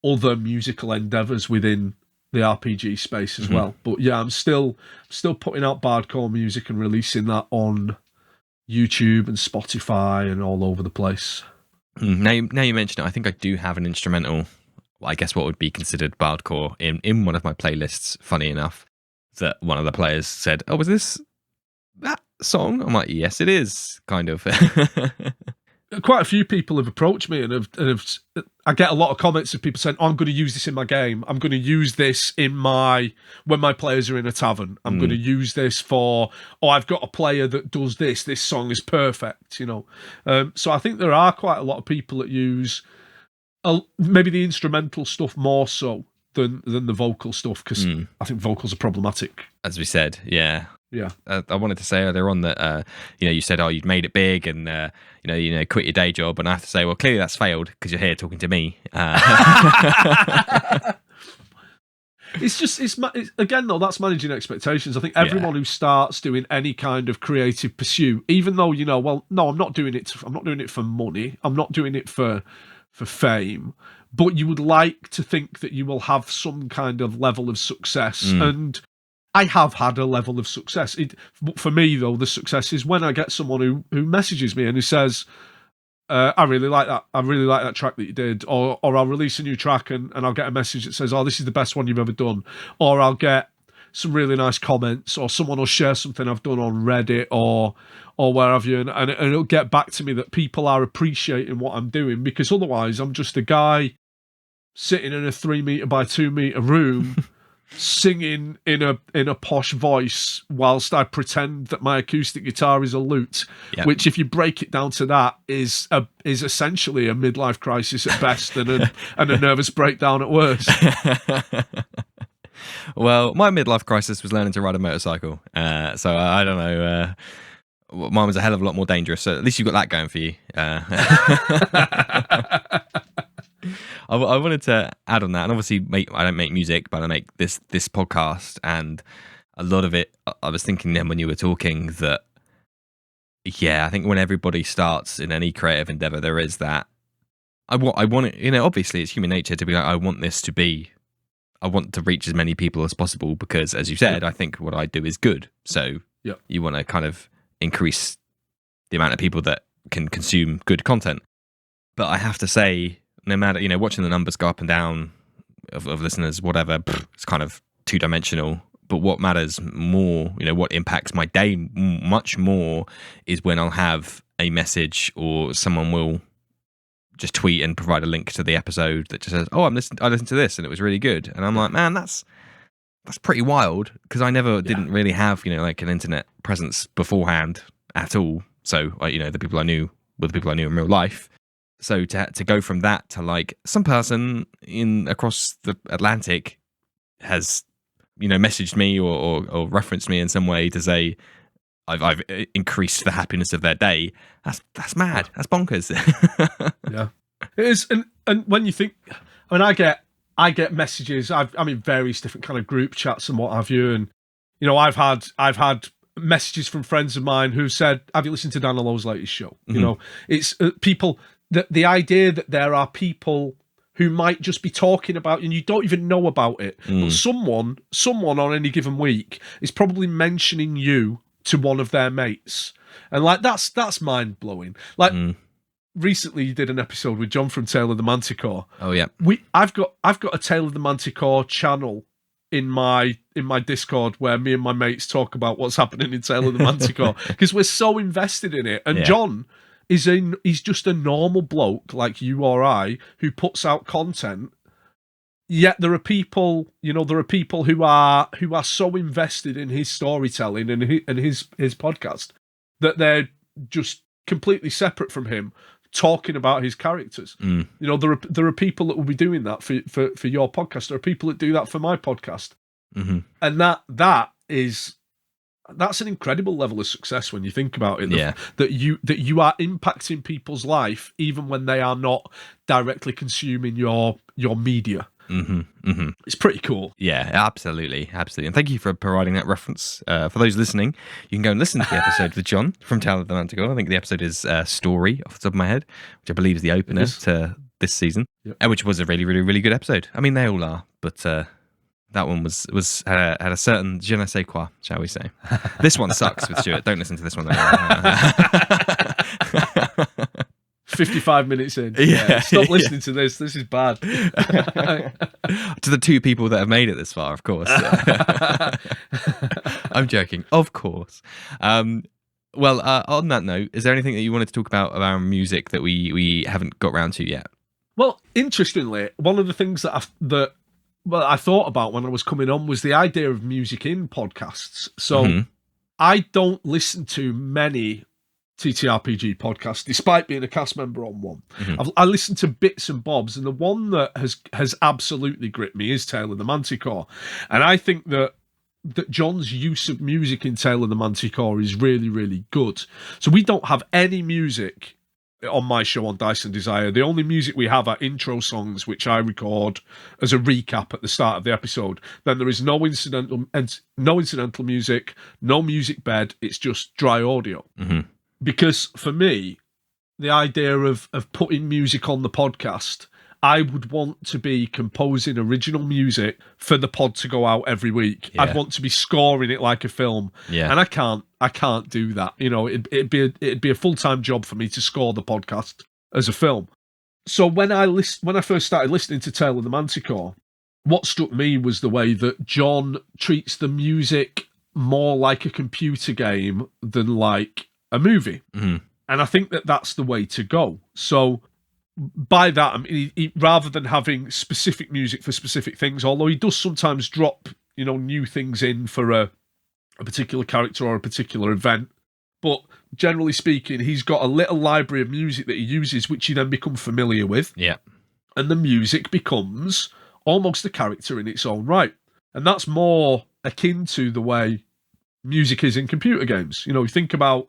[SPEAKER 2] other musical endeavors within the RPG space as well. But yeah, I'm still putting out Bardcore music and releasing that on YouTube and Spotify and all over the place.
[SPEAKER 1] Now you mention it, I think I do have an instrumental, I guess what would be considered Bardcore in one of my playlists, funny enough, that one of the players said, oh, was this that song? I'm like, yes, it is, kind of.
[SPEAKER 2] Quite a few people have approached me and have I get a lot of comments of people saying, oh, I'm going to use this in my game. I'm going to use this when my players are in a tavern. I'm going to use this for, I've got a player that does this. This song is perfect, you know. So I think there are quite a lot of people that use maybe the instrumental stuff more so than the vocal stuff, because I think vocals are problematic.
[SPEAKER 1] As we said, yeah.
[SPEAKER 2] Yeah,
[SPEAKER 1] I wanted to say earlier on that you said, you'd made it big and quit your day job, and I have to say, well, clearly that's failed because you're here talking to me.
[SPEAKER 2] It's again though, that's managing expectations. I think everyone who starts doing any kind of creative pursuit, even though I'm not doing it for money, I'm not doing it for fame, but you would like to think that you will have some kind of level of success, and I have had a level of success. For me, though, the success is when I get someone who messages me and who says, I really like that. I really like that track that you did. Or I'll release a new track and I'll get a message that says, oh, this is the best one you've ever done. Or I'll get some really nice comments, or someone will share something I've done on Reddit or where have you. And it'll get back to me that people are appreciating what I'm doing, because otherwise I'm just a guy sitting in a 3 meter by 2 meter room singing in a posh voice whilst I pretend that my acoustic guitar is a lute, which, if you break it down to that, is essentially a midlife crisis at best and a nervous breakdown at worst.
[SPEAKER 1] Well, my midlife crisis was learning to ride a motorcycle, so I don't know. Mine was a hell of a lot more dangerous, so at least you've got that going for you. I wanted to add on that, and obviously I don't make music, but I make this podcast, and a lot of it, I was thinking then when you were talking that, I think when everybody starts in any creative endeavor, there is that, I want it, obviously it's human nature to be like, I want to reach as many people as possible, because as you said, I think what I do is good. So you want to kind of increase the amount of people that can consume good content. But I have to say, no matter, watching the numbers go up and down of listeners, whatever, it's kind of two-dimensional. But what matters more, what impacts my day much more, is when I'll have a message or someone will just tweet and provide a link to the episode that just says, "Oh, I listened to this and it was really good," and I'm like, man, that's pretty wild, because I never didn't really have like an internet presence beforehand at all. So the people I knew were the people I knew in real life. So to go from that to like some person across the Atlantic has messaged me or referenced me in some way to say I've increased the happiness of their day. That's mad. That's bonkers.
[SPEAKER 2] Yeah, it is. And when you think, I mean, I get messages. I'm in various different kind of group chats and what have you, and I've had messages from friends of mine who said, "Have you listened to Dan Lowe's latest show?"
[SPEAKER 1] Mm-hmm.
[SPEAKER 2] It's people. The idea that there are people who might just be talking about, and you don't even know about it, but someone on any given week is probably mentioning you to one of their mates, and like that's mind blowing. Like recently, you did an episode with John from Tale of the Manticore.
[SPEAKER 1] Oh yeah,
[SPEAKER 2] I've got a Tale of the Manticore channel in my Discord where me and my mates talk about what's happening in Tale of the Manticore because we're so invested in it. And John he's just a normal bloke like you or I who puts out content. Yet there are people, who are so invested in his storytelling and his podcast that they're just completely separate from him, talking about his characters. There are people that will be doing that for your podcast. There are people that do that for my podcast, and that's an incredible level of success when you think about it. That you are impacting people's life even when they are not directly consuming your media. It's pretty cool.
[SPEAKER 1] Yeah, absolutely. And thank you for providing that reference. For those listening, you can go and listen to the episode with John from Tale of the Manticore. I think the episode is Story, off the top of my head, which I believe is the opener to this season, which was a really, really, really good episode. I mean, they all are, but that one had a certain je ne sais quoi, shall we say. This one sucks with Stuart. Don't listen to this one.
[SPEAKER 2] 55 minutes in. Stop listening to this. This is bad.
[SPEAKER 1] To the two people that have made it this far, of course. I'm joking. Of course. Well, on that note, is there anything that you wanted to talk about our music that we haven't got round to yet?
[SPEAKER 2] Well, interestingly, one of the things that I thought about when I was coming on was the idea of music in podcasts. So I don't listen to many ttrpg podcasts, despite being a cast member on one. I listen to bits and bobs, and the one that has absolutely gripped me is Tale of the Manticore. And I think that John's use of music in Tale of the Manticore is really, really good. So we don't have any music on my show on Dice and Desire. The only music we have are intro songs, which I record as a recap at the start of the episode. Then there is no incidental music, no music bed. It's just dry audio. Because for me, the idea of putting music on the podcast, I would want to be composing original music for the pod to go out every week. I'd want to be scoring it like a film, and I can't do that. It'd be a full-time job for me to score the podcast as a film. So when I first started listening to Tale of the Manticore, what struck me was the way that John treats the music more like a computer game than like a movie. And I think that that's the way to go. So by that, I mean, he, rather than having specific music for specific things, although he does sometimes drop, new things in for a particular character or a particular event, but generally speaking, he's got a little library of music that he uses, which you then become familiar with. And the music becomes almost a character in its own right. And that's more akin to the way music is in computer games. You think about,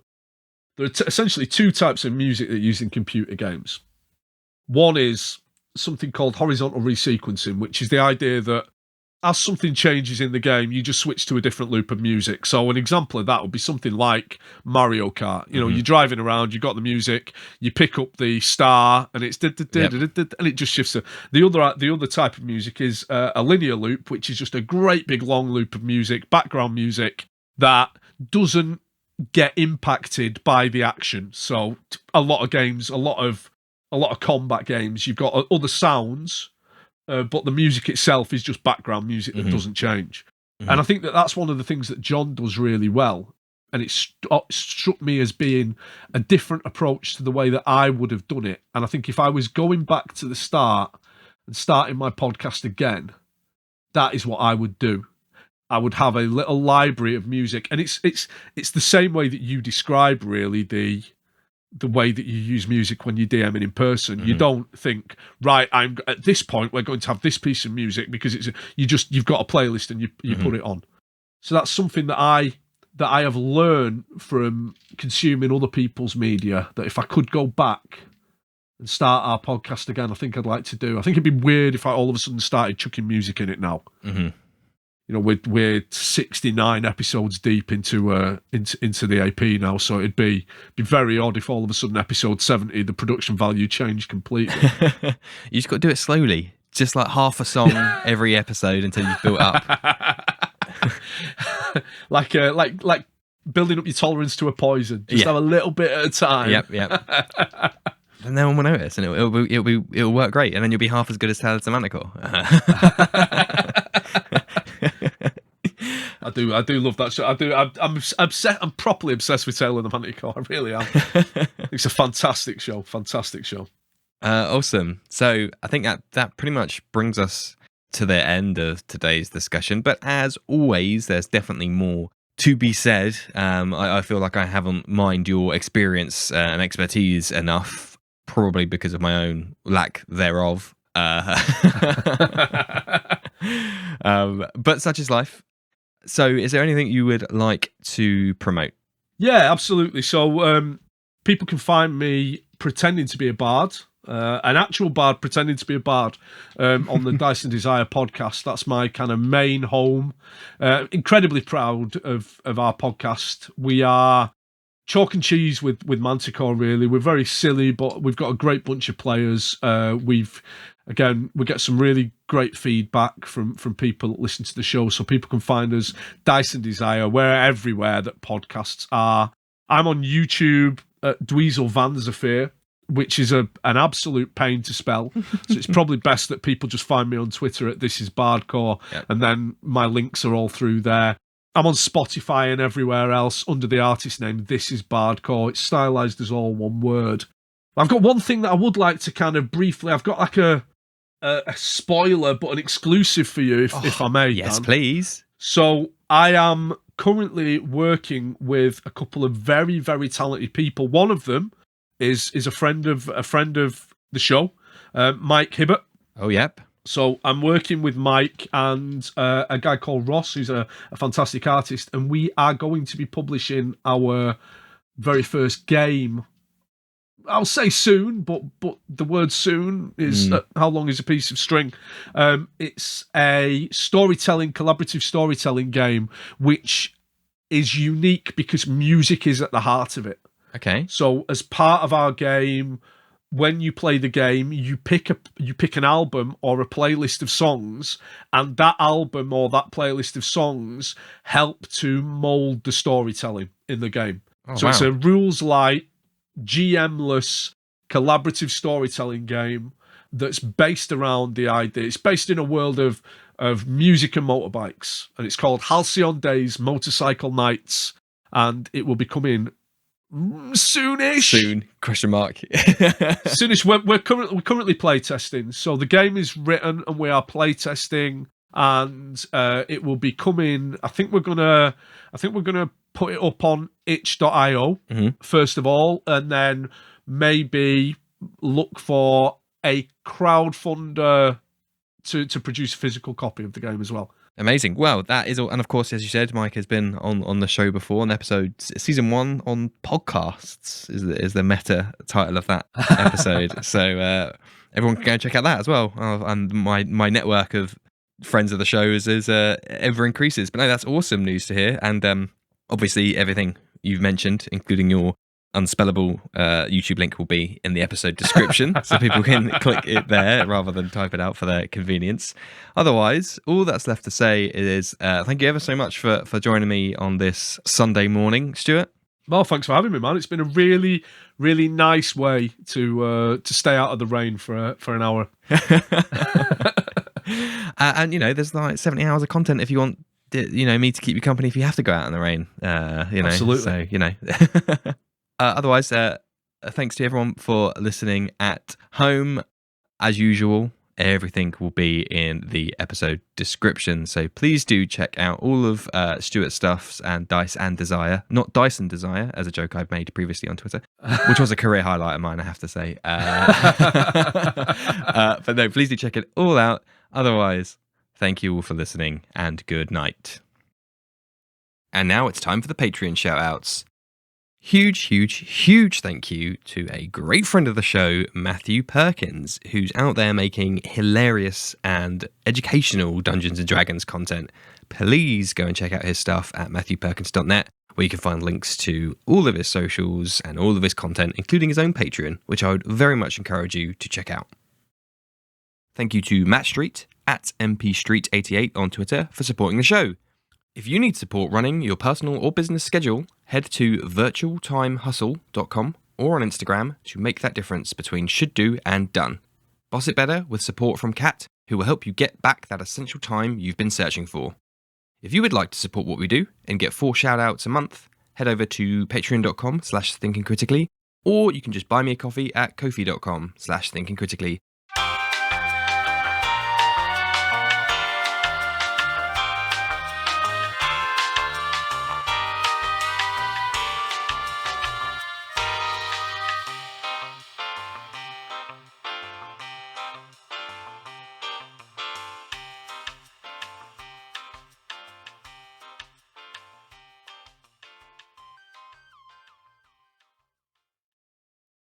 [SPEAKER 2] there are essentially two types of music that are used in computer games. One is something called horizontal resequencing, which is the idea that as something changes in the game, you just switch to a different loop of music. So an example of that would be something like Mario Kart. You're driving around, you've got the music, you pick up the star, and it's and it just shifts. The other type of music is a linear loop, which is just a great big long loop of music, background music that doesn't get impacted by the action. So a lot of games, a lot of combat games, you've got other sounds, but the music itself is just background music that doesn't change. And I think that that's one of the things that John does really well. and it struck me as being a different approach to the way that I would have done it. And I think if I was going back to the start and starting my podcast again, that is what I would do. I would have a little library of music, and it's the same way that you describe, really, the way that you use music when you're DMing in person. You don't think, right, I'm at this point we're going to have this piece of music, because you've got a playlist and you put it on. So that's something that I have learned from consuming other people's media, that if I could go back and start our podcast again, I think I'd like to do. I think it'd be weird if I all of a sudden started chucking music in it now. You know, we're 69 episodes deep into the AP now, so it'd be very odd if all of a sudden episode 70 the production value changed completely.
[SPEAKER 1] You just got to do it slowly, just like half a song every episode until you've built up. like building up your tolerance to a poison. Just have a little bit at a time. Yep. And no one will notice, and it'll work great, and then you'll be half as good as Tale of Manticore.
[SPEAKER 2] I do love that show. I'm obsessed. I'm properly obsessed with Tale of Manticore. I really am. It's a fantastic show.
[SPEAKER 1] Awesome. So I think that pretty much brings us to the end of today's discussion. But as always, there's definitely more to be said. I feel like I haven't mined your experience and expertise enough, probably because of my own lack thereof. But such is life. So is there anything you would like to promote?
[SPEAKER 2] Yeah, absolutely. So people can find me pretending to be a bard, an actual bard pretending to be a bard, on the Dice and Desire podcast. That's my kind of main home. Incredibly proud of our podcast. We are chalk and cheese with Manticore, really. We're very silly, but we've got a great bunch of players. We get some really great feedback from people that listen to the show, so people can find us, Dice and Desire. We're everywhere that podcasts are. I'm on YouTube at Dweezil Van Zafir, which is an absolute pain to spell. So it's probably best that people just find me on Twitter at This Is Bardcore, and then my links are all through there. I'm on Spotify and everywhere else under the artist name This Is Bardcore. It's stylized as all one word. I've got one thing that I would like to kind of briefly... I've got like a spoiler, but an exclusive for you, if I may.
[SPEAKER 1] Yes,
[SPEAKER 2] Dan.
[SPEAKER 1] please.
[SPEAKER 2] So I am currently working with a couple of very, very talented people. One of them is a friend of the show, Mike Hibbert.
[SPEAKER 1] Oh, yep.
[SPEAKER 2] So I'm working with Mike and a guy called Ross, who's a fantastic artist, and we are going to be publishing our very first game. I'll say soon, but the word soon is how long is a piece of string. It's a collaborative storytelling game, which is unique because music is at the heart of it.
[SPEAKER 1] Okay.
[SPEAKER 2] So as part of our game, when you play the game, you pick an album or a playlist of songs, and that album or that playlist of songs help to mold the storytelling in the game. So it's a rules light, GM-less, collaborative storytelling game that's based around the idea. It's based in a world of music and motorbikes, and it's called Halcyon Days Motorcycle Nights, and it will be coming soonish.
[SPEAKER 1] Soon? Question mark.
[SPEAKER 2] Soonish. We're currently playtesting, so the game is written and we are playtesting, and it will be coming. I think we're gonna put it up on itch.io first of all, and then maybe look for a crowdfunder to produce a physical copy of the game as well.
[SPEAKER 1] Amazing. Well, that is all. And of course, as you said, Mike has been on the show before. On season 1 on podcasts is the meta title of that episode. So everyone can go and check out that as well. And my network of friends of the show is ever increases. But no, that's awesome news to hear. And obviously, everything you've mentioned, including your unspellable YouTube link, will be in the episode description, so people can click it there rather than type it out for their convenience. Otherwise, all that's left to say is thank you ever so much for joining me on this Sunday morning, Stuart.
[SPEAKER 2] Well, thanks for having me, man. It's been a really, really nice way to stay out of the rain for an hour.
[SPEAKER 1] And there's like 70 hours of content if you want me to keep you company if you have to go out in the rain.
[SPEAKER 2] Absolutely.
[SPEAKER 1] So, otherwise, thanks to everyone for listening at home. As usual, everything will be in the episode description. So please do check out all of Stuart's stuffs and Dice and Desire. Not Dice and Desire, as a joke I've made previously on Twitter, which was a career highlight of mine, I have to say. But no, please do check it all out. Otherwise, thank you all for listening, and good night. And now it's time for the Patreon shout-outs. Huge thank you to a great friend of the show, Matthew Perkins, who's out there making hilarious and educational Dungeons & Dragons content. Please go and check out his stuff at matthewperkins.net, where you can find links to all of his socials and all of his content, including his own Patreon, which I would very much encourage you to check out. Thank you to Matt Street, at mpstreet88 on Twitter, for supporting the show. If you need support running your personal or business schedule, head to virtualtimehustle.com or on Instagram to make that difference between should do and done. Boss it better with support from Kat, who will help you get back that essential time you've been searching for. If you would like to support what we do and get 4 shout-outs a month, head over to patreon.com/thinkingcritically, or you can just buy me a coffee at ko-fi.com/thinkingcritically,